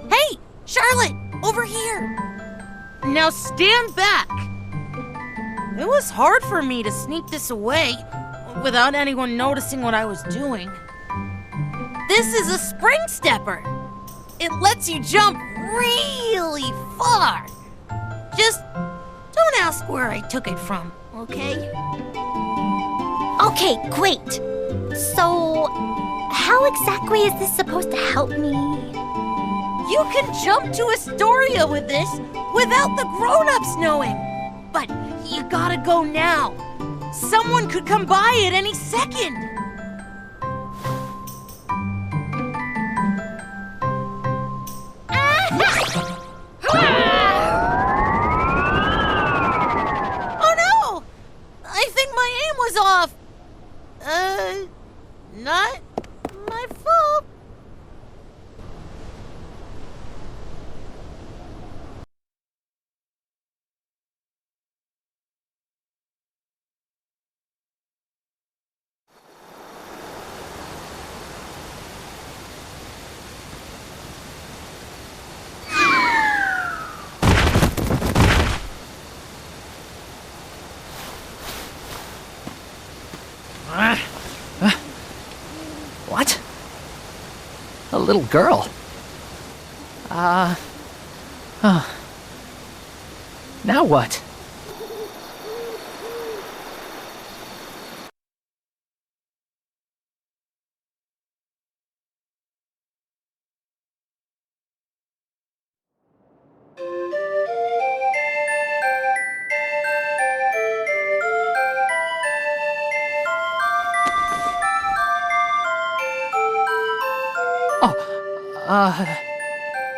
Hey, Charlotte, over here. Now stand back. It was hard for me to sneak this away without anyone noticing what I was doing. This is a spring stepper. It lets you jump really far. Just don't ask where I took it from, okay? Okay, great. So, how exactly is this supposed to help me? You can jump to Astoria with this without the grown-ups knowing. But you gotta go now. Someone could come by at any second. Oh no! I think my aim was off. Not my fault. What? A little girl? Now what?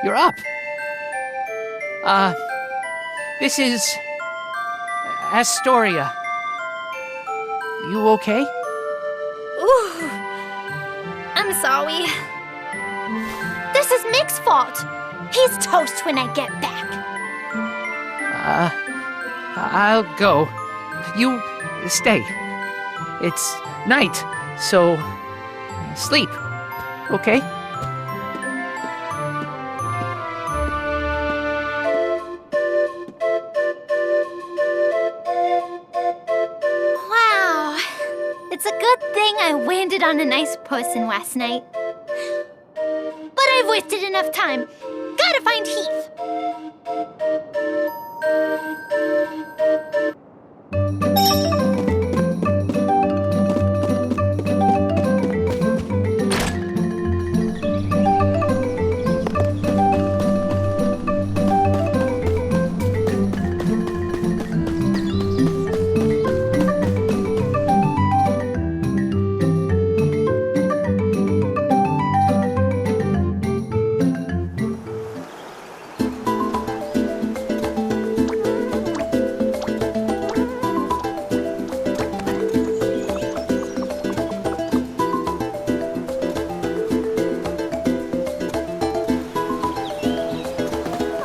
You're up. This is Astoria. You okay? Ooh, I'm sorry. This is Mick's fault. He's toast when I get back. I'll go. You stay. It's night, so sleep, okay? Wow. It's a good thing I landed on a nice person last night. But I've wasted enough time. Gotta find Heath.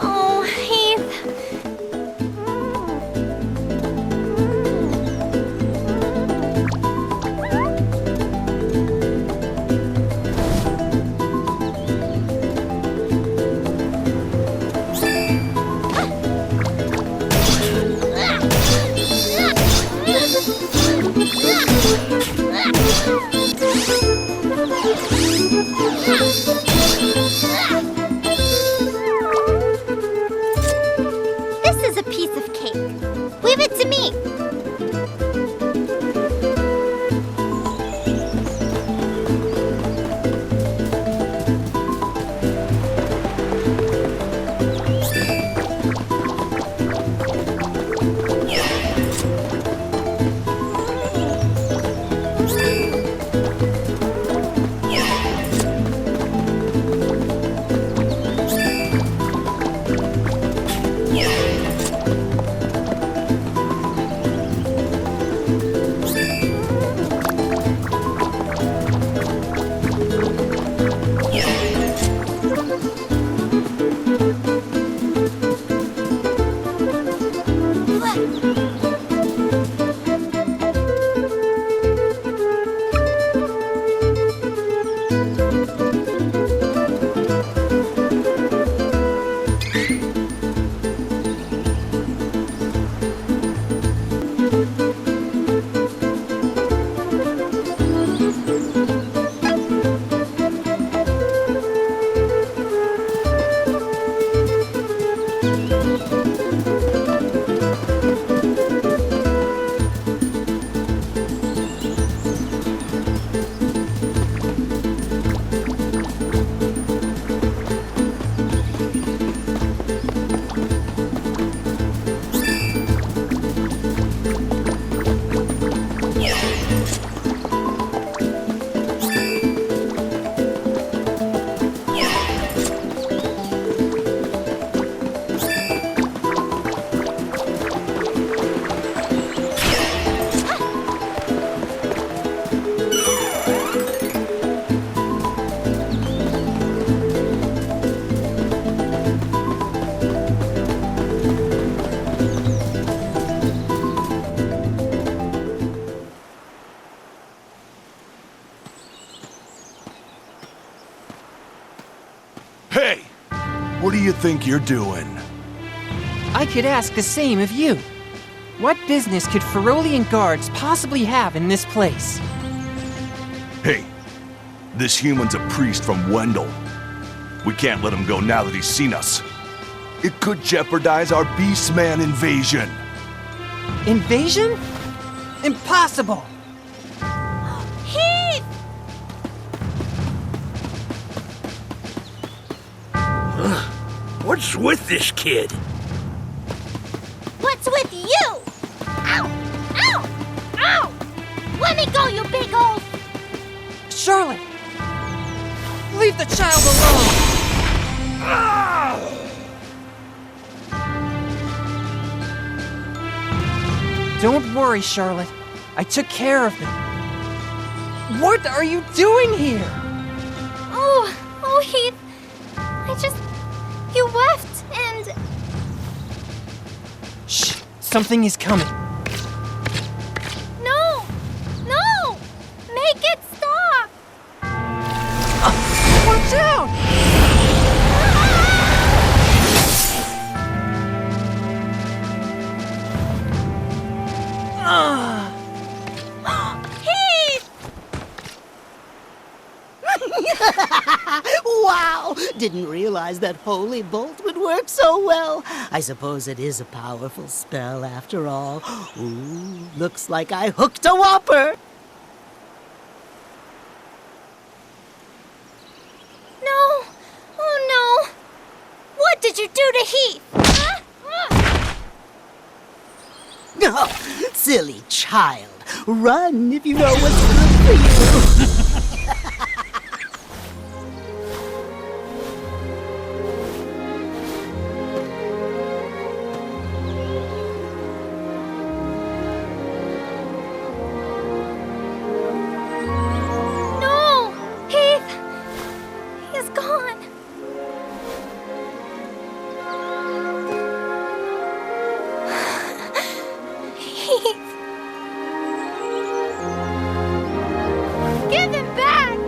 Oh, Heath. This is a piece of cake. Leave it to me. Hey! What do you think you're doing? I could ask the same of you. What business could Ferolian guards possibly have in this place? Hey, this human's a priest from Wendell. We can't let him go now that he's seen us. It could jeopardize our Beastman invasion. Invasion? Impossible! Heath! What's with this kid? What's with you? Ow! Ow! Ow! Let me go, you big old... Charlotte! Leave the child alone! Don't worry, Charlotte. I took care of them. What are you doing here? Oh, Heath. You left and... Shh! Something is coming. No! No! Make it stop! Watch out! Heath! Wow! Didn't realize that Holy Bolt would work so well. I suppose it is a powerful spell after all. Ooh, looks like I hooked a whopper! No! Oh no! What did you do to Heath? Oh, silly child. Run if you know what's good for you. No! Heath! He's gone. Heath! Give him back!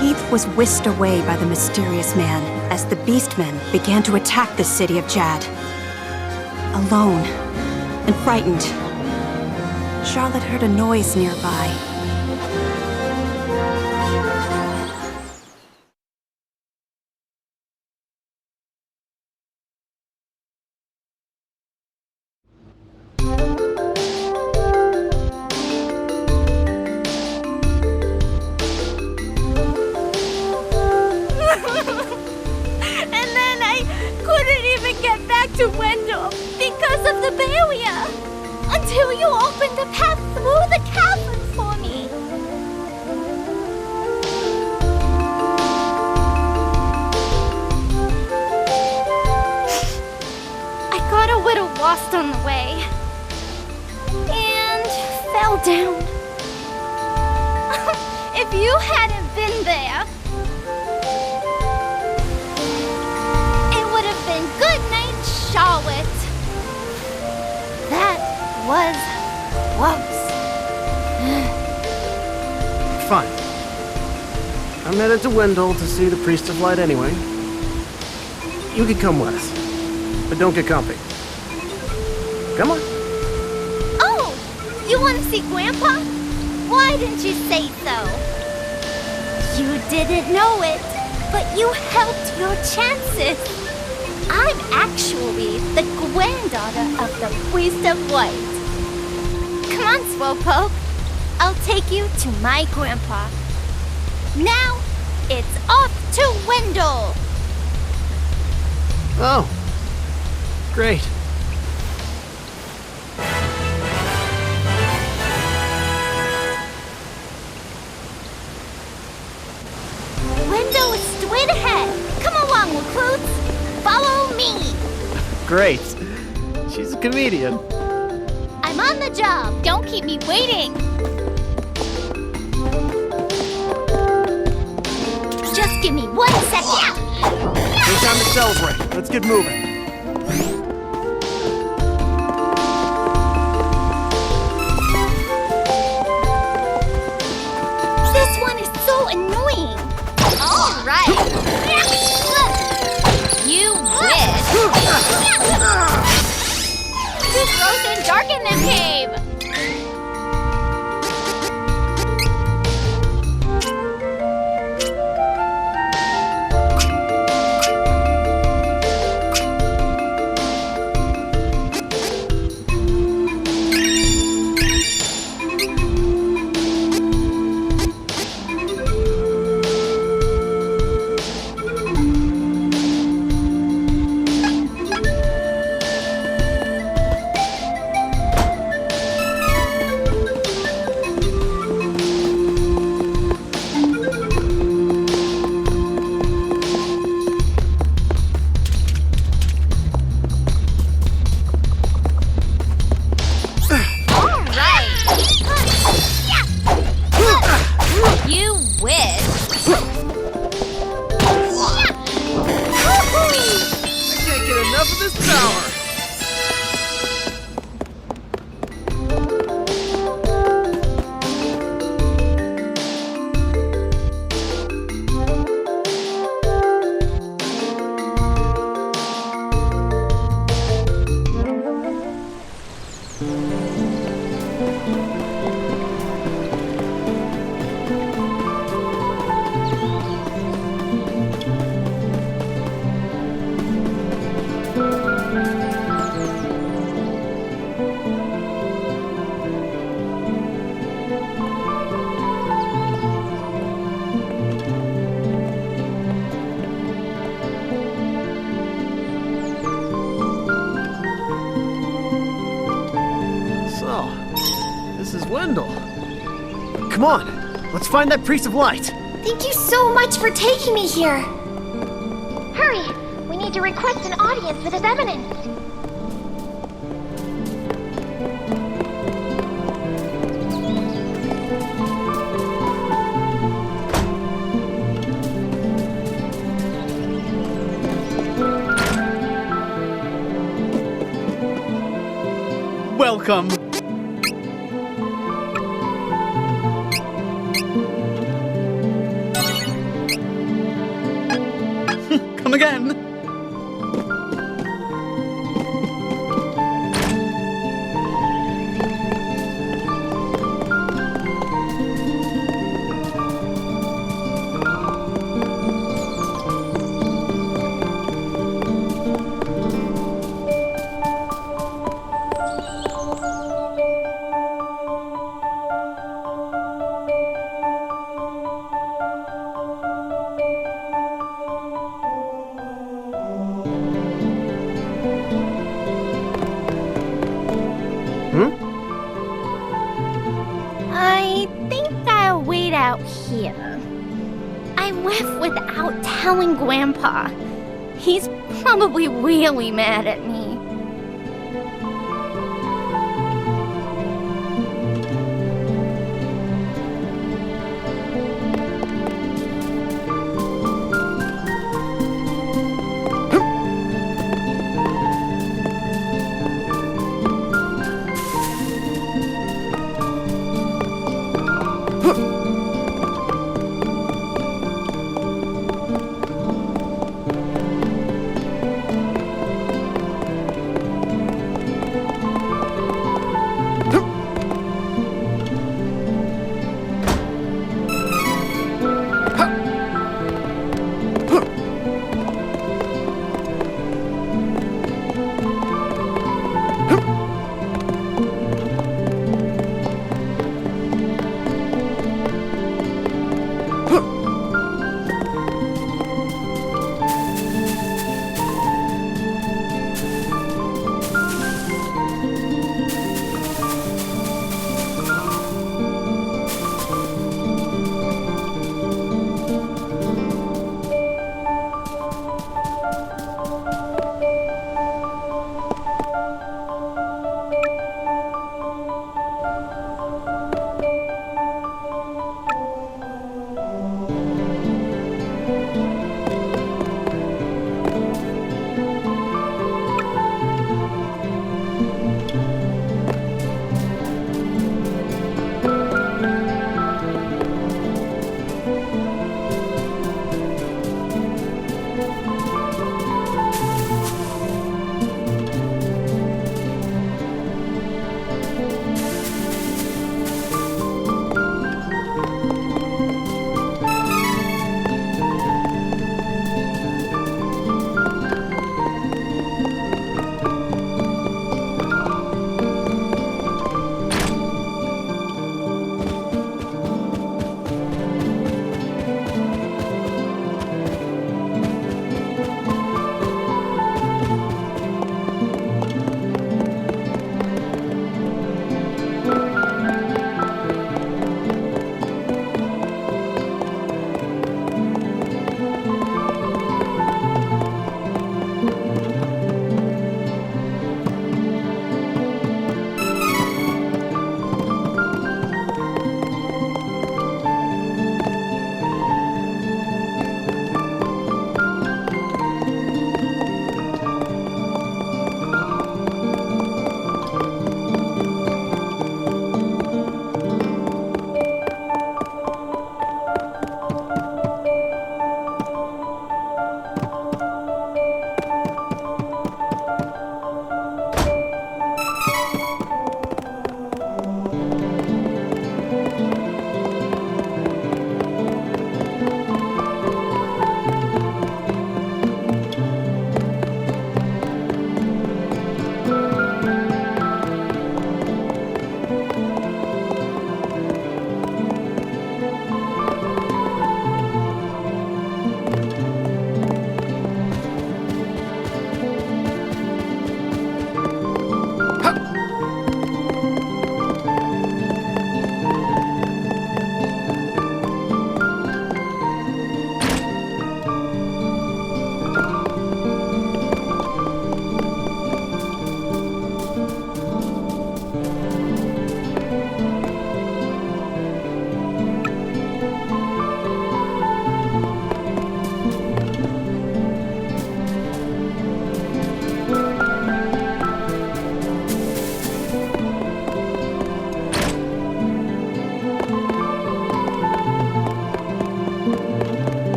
Heath was whisked away by the mysterious man as the Beastmen began to attack the city of Jad. Alone and frightened, Charlotte heard a noise nearby. And then I couldn't even get back to Wendell because of the barrier until you opened a path through the cavern for me. I got a little lost on the way and fell down. If you hadn't been there, it would have been good night, Charlotte. That was close. Fine. I'm headed to Wendell to see the Priest of Light anyway. You can come with us, but don't get comfy. Come on. Oh, you want to see Grandpa? Why didn't you say so? You didn't know it, but you helped your chances. I'm actually the granddaughter of the Priest of Light. Come on, Slowpoke. I'll take you to my grandpa. Now, it's off to Wendell! Oh. Great. Wendell is straight ahead. Come along, recruits. Follow me. Great. She's a comedian. I'm on the job. Don't keep me waiting. Just give me 1 second. No time to celebrate. Let's get moving. This one is so annoying. All right. You wish. Too gross and dark in this cave. You wish. I can't get enough of this tower. This is Wendell. Come on, let's find that Priest of Light. Thank you so much for taking me here. Hurry, we need to request an audience with His Eminence. Welcome. Come again. I think I'll wait out here. I left without telling Grandpa. He's probably really mad at me.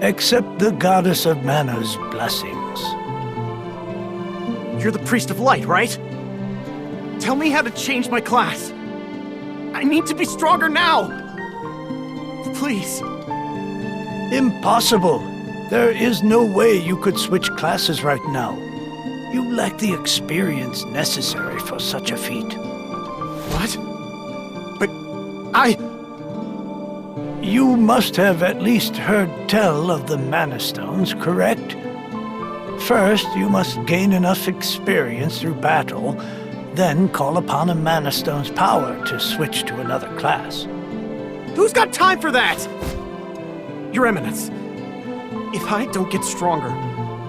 Accept the Goddess of Mana's blessings. You're the Priest of Light, right? Tell me how to change my class. I need to be stronger now! Please. Impossible! There is no way you could switch classes right now. You lack the experience necessary for such a feat. What? But You must have at least heard tell of the Mana Stones, correct? First, you must gain enough experience through battle, then call upon a Mana Stone's power to switch to another class. Who's got time for that? Your Eminence, if I don't get stronger,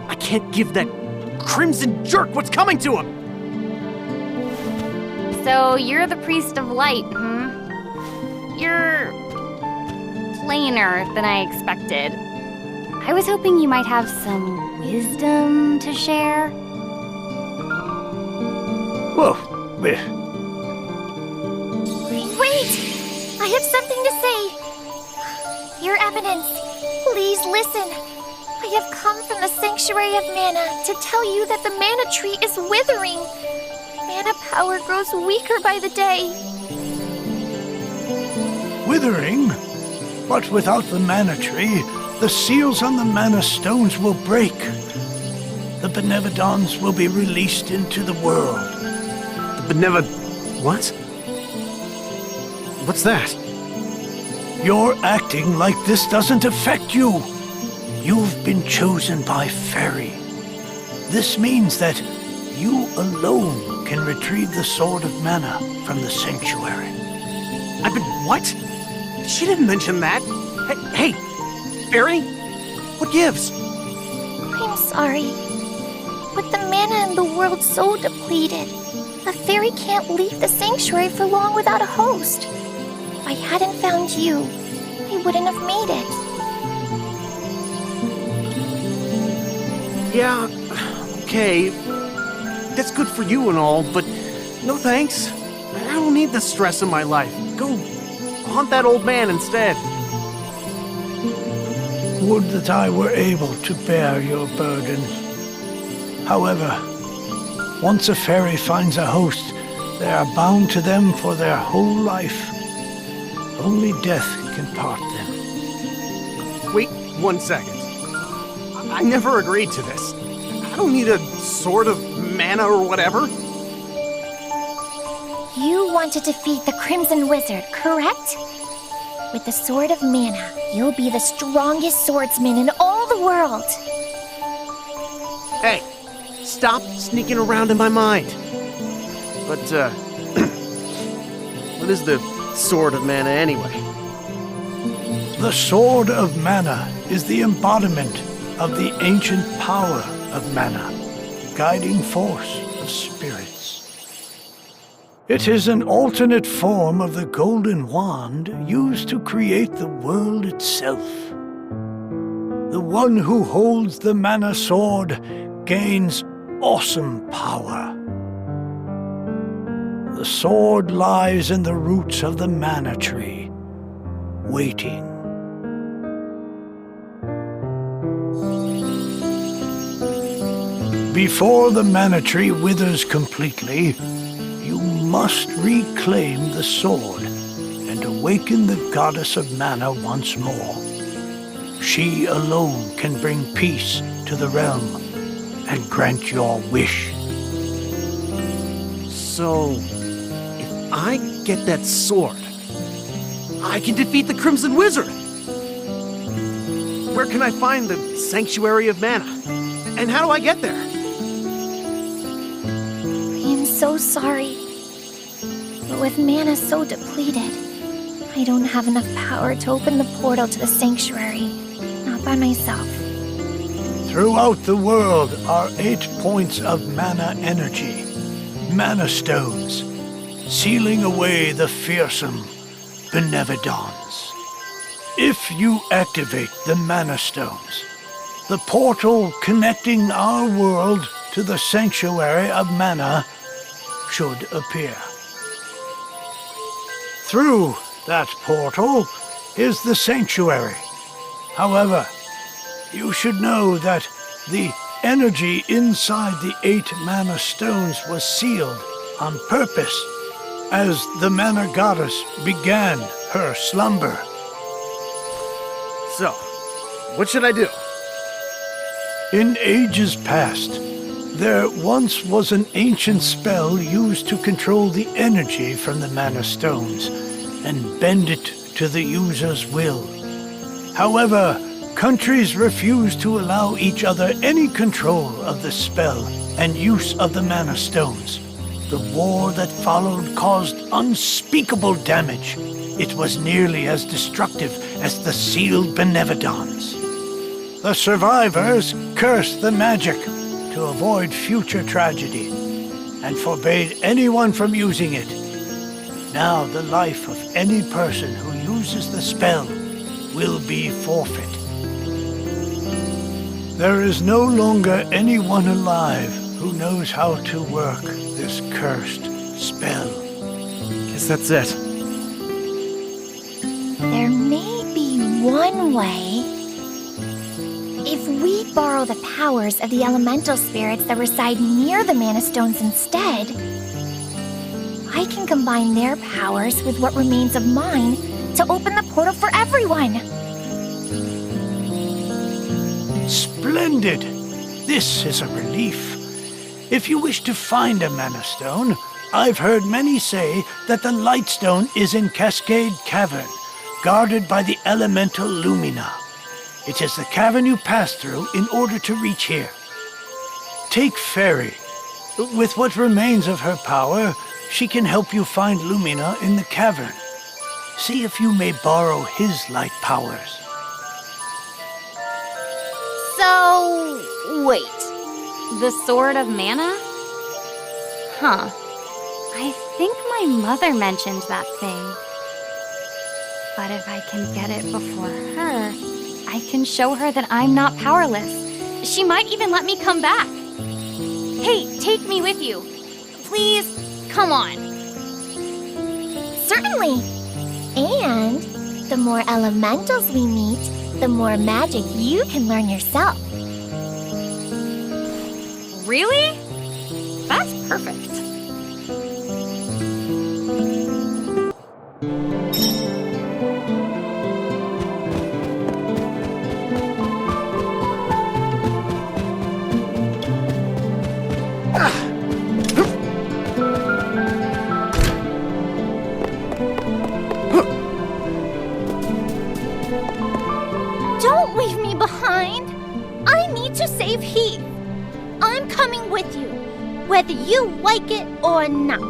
I can't give that crimson jerk what's coming to him! So you're the Priest of Light, You're plainer than I expected. I was hoping you might have some wisdom to share. Whoa, Wait! I have something to say. Your Eminence, please listen. I have come from the Sanctuary of Mana to tell you that the Mana Tree is withering. Mana power grows weaker by the day. Withering? But without the Mana Tree, the seals on the Mana Stones will break. The Benevodons will be released into the world. What? What's that? You're acting like this doesn't affect you. You've been chosen by Fairy. This means that you alone can retrieve the Sword of Mana from the Sanctuary. I've been what? She didn't mention that. Hey, Fairy? What gives? I'm sorry. With the mana in the world so depleted, a fairy can't leave the sanctuary for long without a host. If I hadn't found you, I wouldn't have made it. Yeah, okay. That's good for you and all, but no thanks. I don't need the stress in my life. Go haunt that old man instead. Would that I were able to bear your burden. However, once a fairy finds a host, they are bound to them for their whole life. Only death can part them. Wait 1 second. I never agreed to this. I don't need a sword of mana or whatever. You want to defeat the Crimson Wizard, correct? With the Sword of Mana, you'll be the strongest swordsman in all the world. Hey, stop sneaking around in my mind. But, what is the Sword of Mana anyway? The Sword of Mana is the embodiment of the ancient power of Mana, guiding force of spirits. It is an alternate form of the golden wand used to create the world itself. The one who holds the Mana Sword gains awesome power. The sword lies in the roots of the Mana Tree, waiting. Before the Mana Tree withers completely, you must reclaim the sword and awaken the Goddess of Mana once more. She alone can bring peace to the realm and grant your wish. So, if I get that sword, I can defeat the Crimson Wizard! Where can I find the Sanctuary of Mana? And how do I get there? I am so sorry. But with mana so depleted, I don't have enough power to open the portal to the sanctuary. Not by myself. Throughout the world are 8 points of mana energy, Mana Stones, sealing away the fearsome Benevodons. If you activate the Mana Stones, the portal connecting our world to the Sanctuary of Mana should appear. Through that portal is the Sanctuary. However, You should know that the energy inside the 8 mana stones was sealed on purpose as the mana goddess began her slumber. So, what should I do? In ages past, there once was an ancient spell used to control the energy from the mana stones and bend it to the user's will. However, countries refused to allow each other any control of the spell and use of the mana stones. The war that followed caused unspeakable damage. It was nearly as destructive as the sealed benevodons. The survivors cursed the magic to avoid future tragedy and forbade anyone from using it. Now the life of any person who uses the spell will be forfeit. There is no longer anyone alive who knows how to work this cursed spell. Guess that's it. There may be one way. If we borrow the powers of the elemental spirits that reside near the mana stones instead, I can combine their powers with what remains of mine to open the portal for everyone. Splendid! This is a relief. If you wish to find a mana stone, I've heard many say that the Lightstone is in Cascade Cavern, guarded by the elemental Lumina. It is the cavern you pass through in order to reach here. Take Fairy. With what remains of her power, she can help you find Lumina in the cavern. See if you may borrow his light powers. So, wait. The Sword of Mana? Huh. I think my mother mentioned that thing. But if I can get it before her, I can show her that I'm not powerless. She might even let me come back. Hey, take me with you. Please, come on. Certainly. And the more elementals we meet, the more magic you can learn yourself. Really? That's perfect. Don't leave me behind. I need to save Heath. I'm coming with you, whether you like it or not.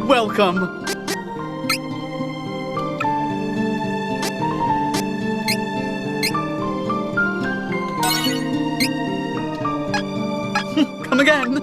Welcome. Come again.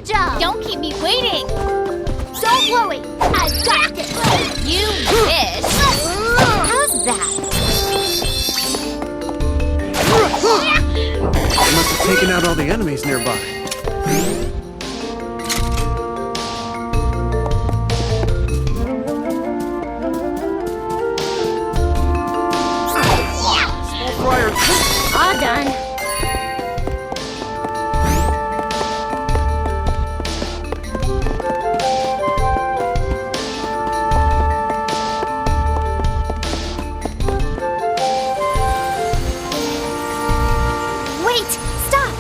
Good job. Don't keep me waiting. Don't worry. I've got this. You wish. How's that? They must have taken out all the enemies nearby. All done. Wait! Stop!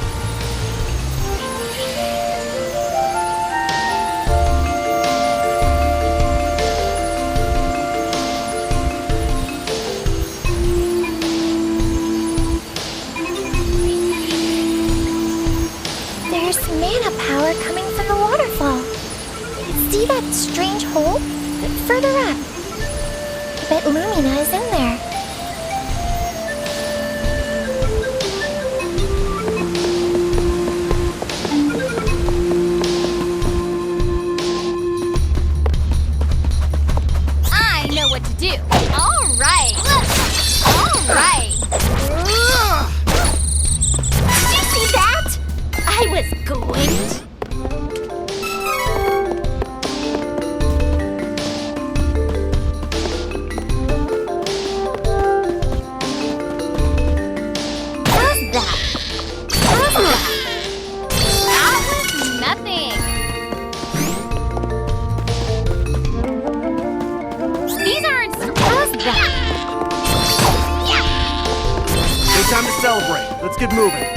There's mana power coming from the waterfall. See that strange hole? Further up. I bet Lumina is in there. I know what to do. All right. All right. Did you see that? I was great. How's that? How's that? That was nothing. These aren't. How's that? No time to celebrate. Let's get moving.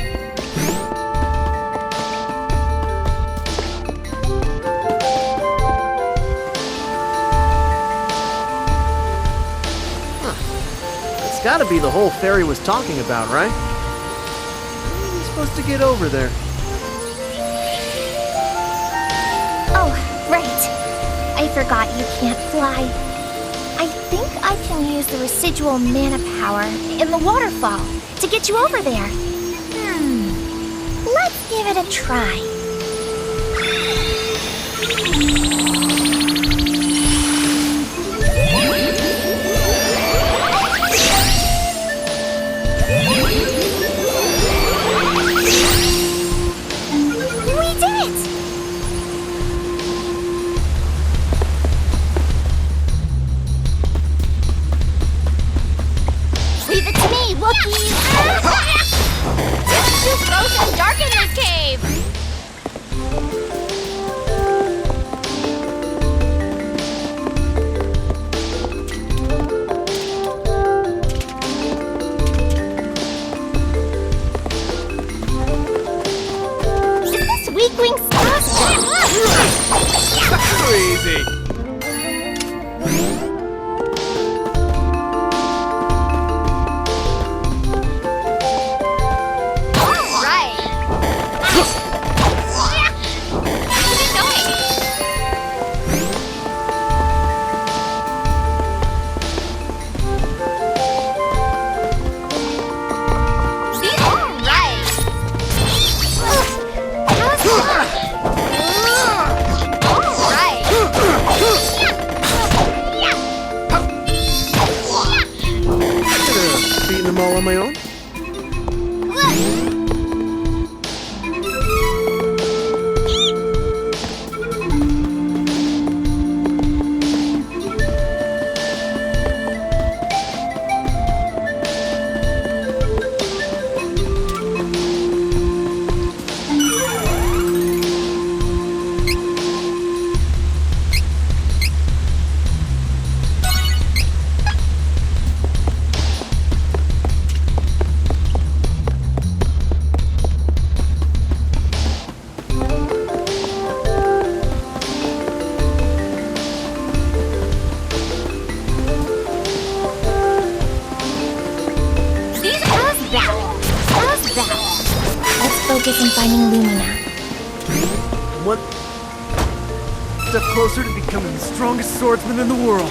It's gotta be the hole Fairy was talking about, right? How are we supposed to get over there? Oh, right. I forgot you can't fly. I think I can use the residual mana power in the waterfall to get you over there. Let's give it a try. We did it! Leave it to me, Wookiees! It's too frozen dark in this cave! Is this weak wing stuff? Crazy! All right. Keep it going. See? All right. How's that? All right. Beating them all on my own? focus on finding Lumina. One step closer to becoming the strongest swordsman in the world.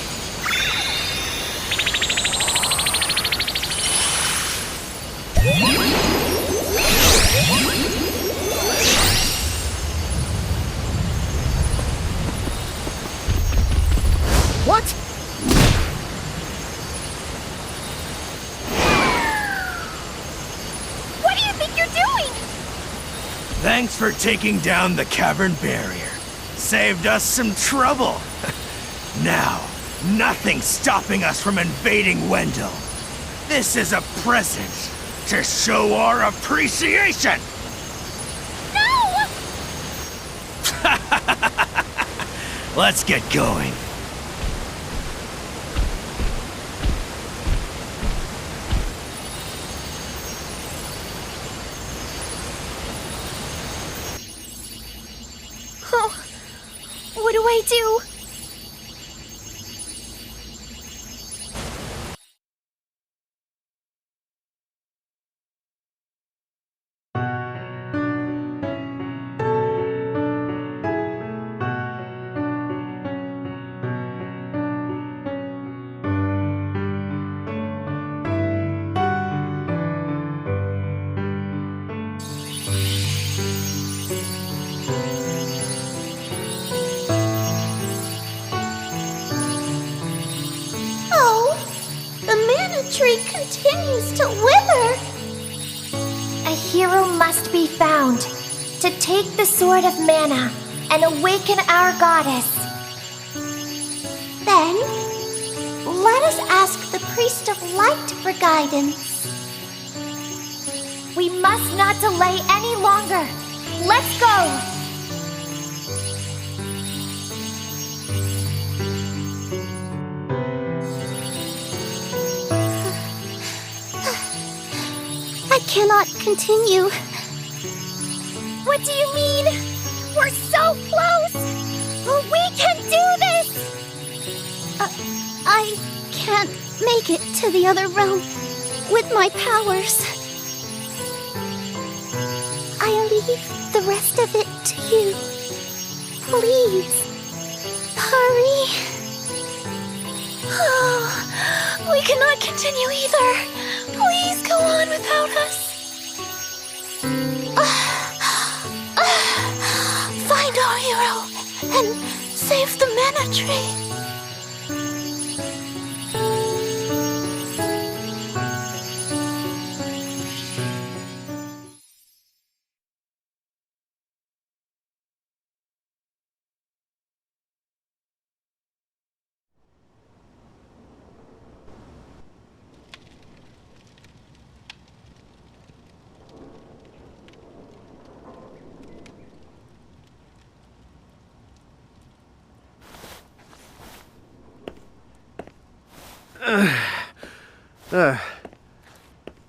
Thanks for taking down the cavern barrier. Saved us some trouble. Now, nothing's stopping us from invading Wendell. This is a present to show our appreciation! No! Let's get going. Oh, what do I do? Tree continues to wither. A hero must be found to take the Sword of Mana and awaken our goddess. Then, let us ask the Priest of Light for guidance. We must not delay any longer. Let's go! I cannot continue. What do you mean? We're so close! We can do this! I can't make it to the other realm with my powers. I leave the rest of it to you. Please, hurry. Oh, we cannot continue either. Please go on without us. Find our hero and save the mana tree.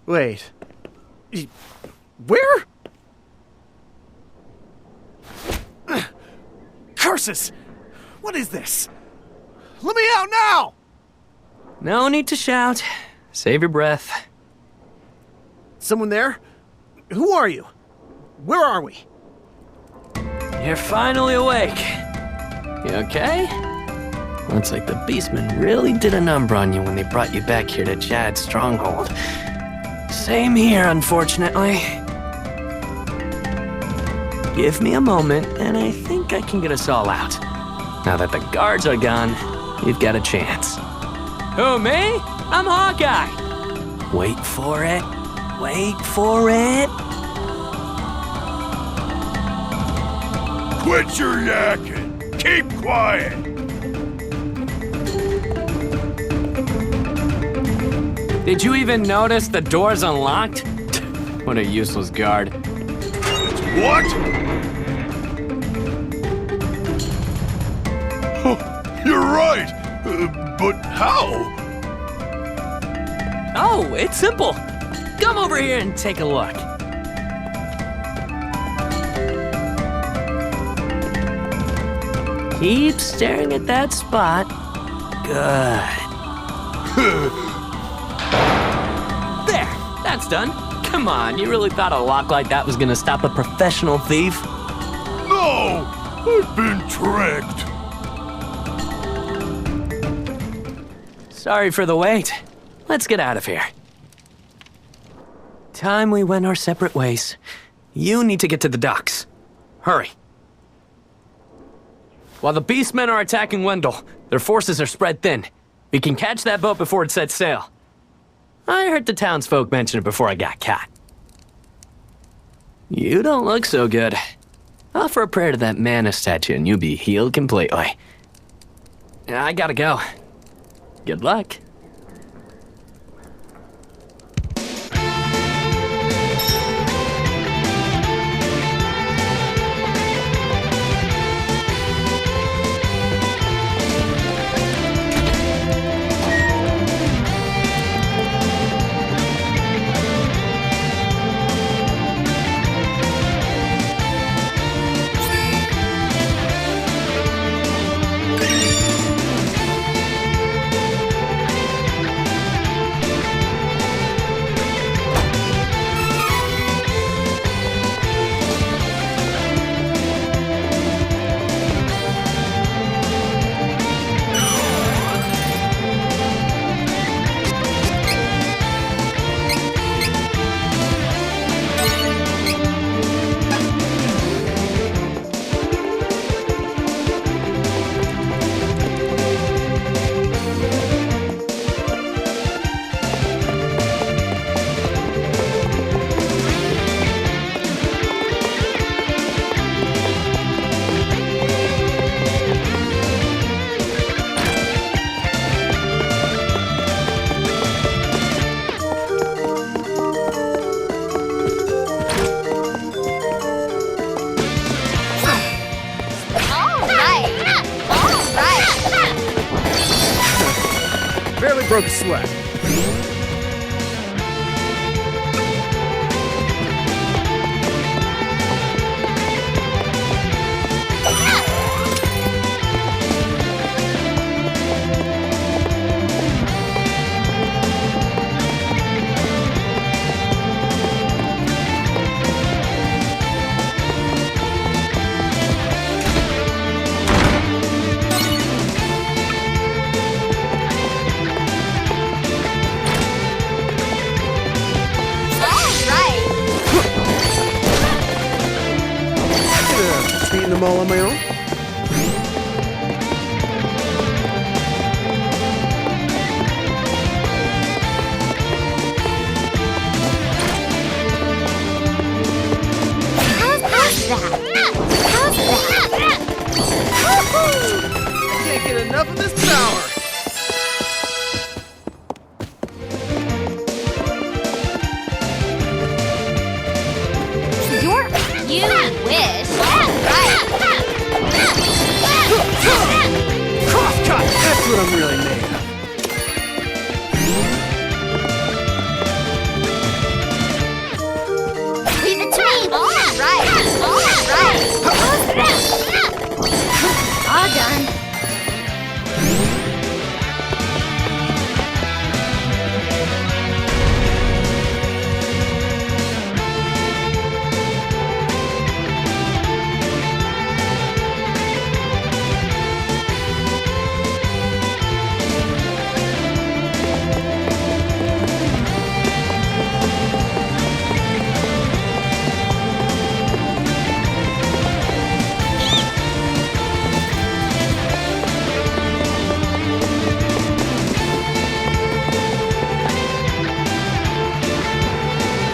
Wait. Where? Curses! What is this? Let me out now! No need to shout. Save your breath. Someone there? Who are you? Where are we? You're finally awake. You okay? Looks like the Beastmen really did a number on you when they brought you back here to Jad's stronghold. Same here, unfortunately. Give me a moment, and I think I can get us all out. Now that the guards are gone, you've got a chance. Who, me? I'm Hawkeye. Wait for it. Wait for it. Quit your yakking. Keep quiet. Did you even notice the door's unlocked? What a useless guard. What? You're right. But how? Oh, it's simple. Come over here and take a look. Keep staring at that spot. Good. There, that's done. Come on, you really thought a lock like that was gonna stop a professional thief? No! I've been tricked. Sorry for the wait. Let's get out of here. Time we went our separate ways. You need to get to the docks. Hurry. While the Beastmen are attacking Wendell, their forces are spread thin. We can catch that boat before it sets sail. I heard the townsfolk mention it before I got caught. You don't look so good. Offer a prayer to that mana statue and you'll be healed completely. I gotta go. Good luck. Barely broke a sweat. Beating them all on my own? I can't get enough of this power. You wish. Crosscut! That's what I'm really made of. Leave it to me. All right. All done.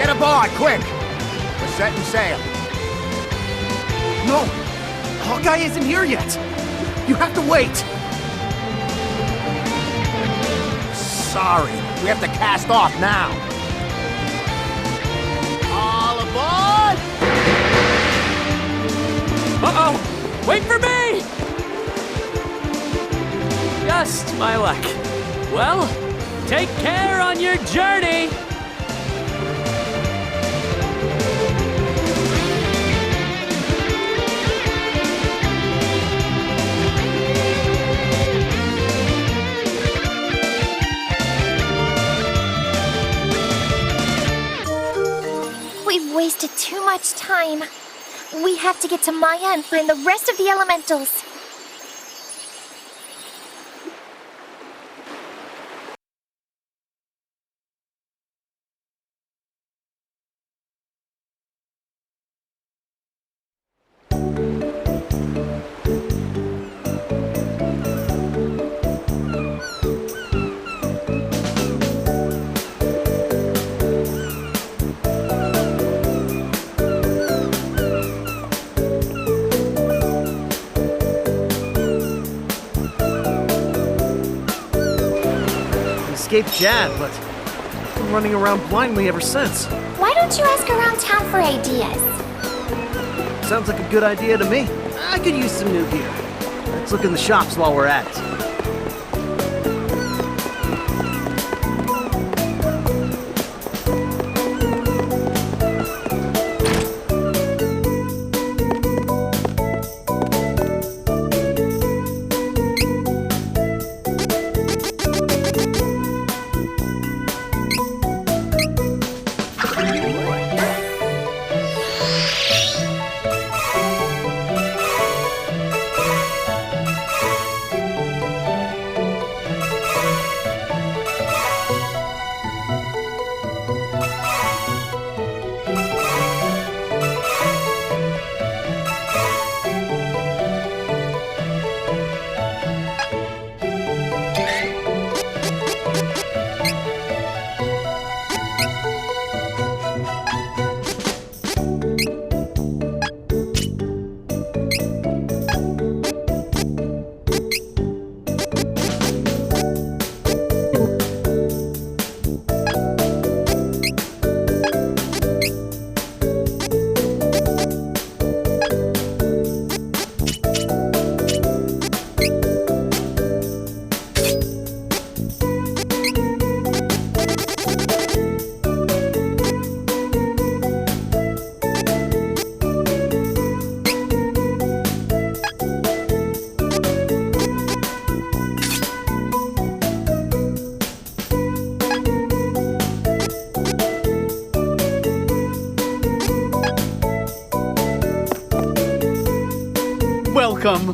Aboard, quick! We're setting sail. No! Hawkeye isn't here yet! You have to wait! Sorry, we have to cast off now. All aboard! Uh-oh! Wait for me! Just my luck. Well, take care on your journey! We've wasted too much time. We have to get to Maia and find the rest of the elementals. escaped Dad, but I've been running around blindly ever since. Why don't you ask around town for ideas? Sounds like a good idea to me. I could use some new gear. Let's look in the shops while we're at it. Welcome,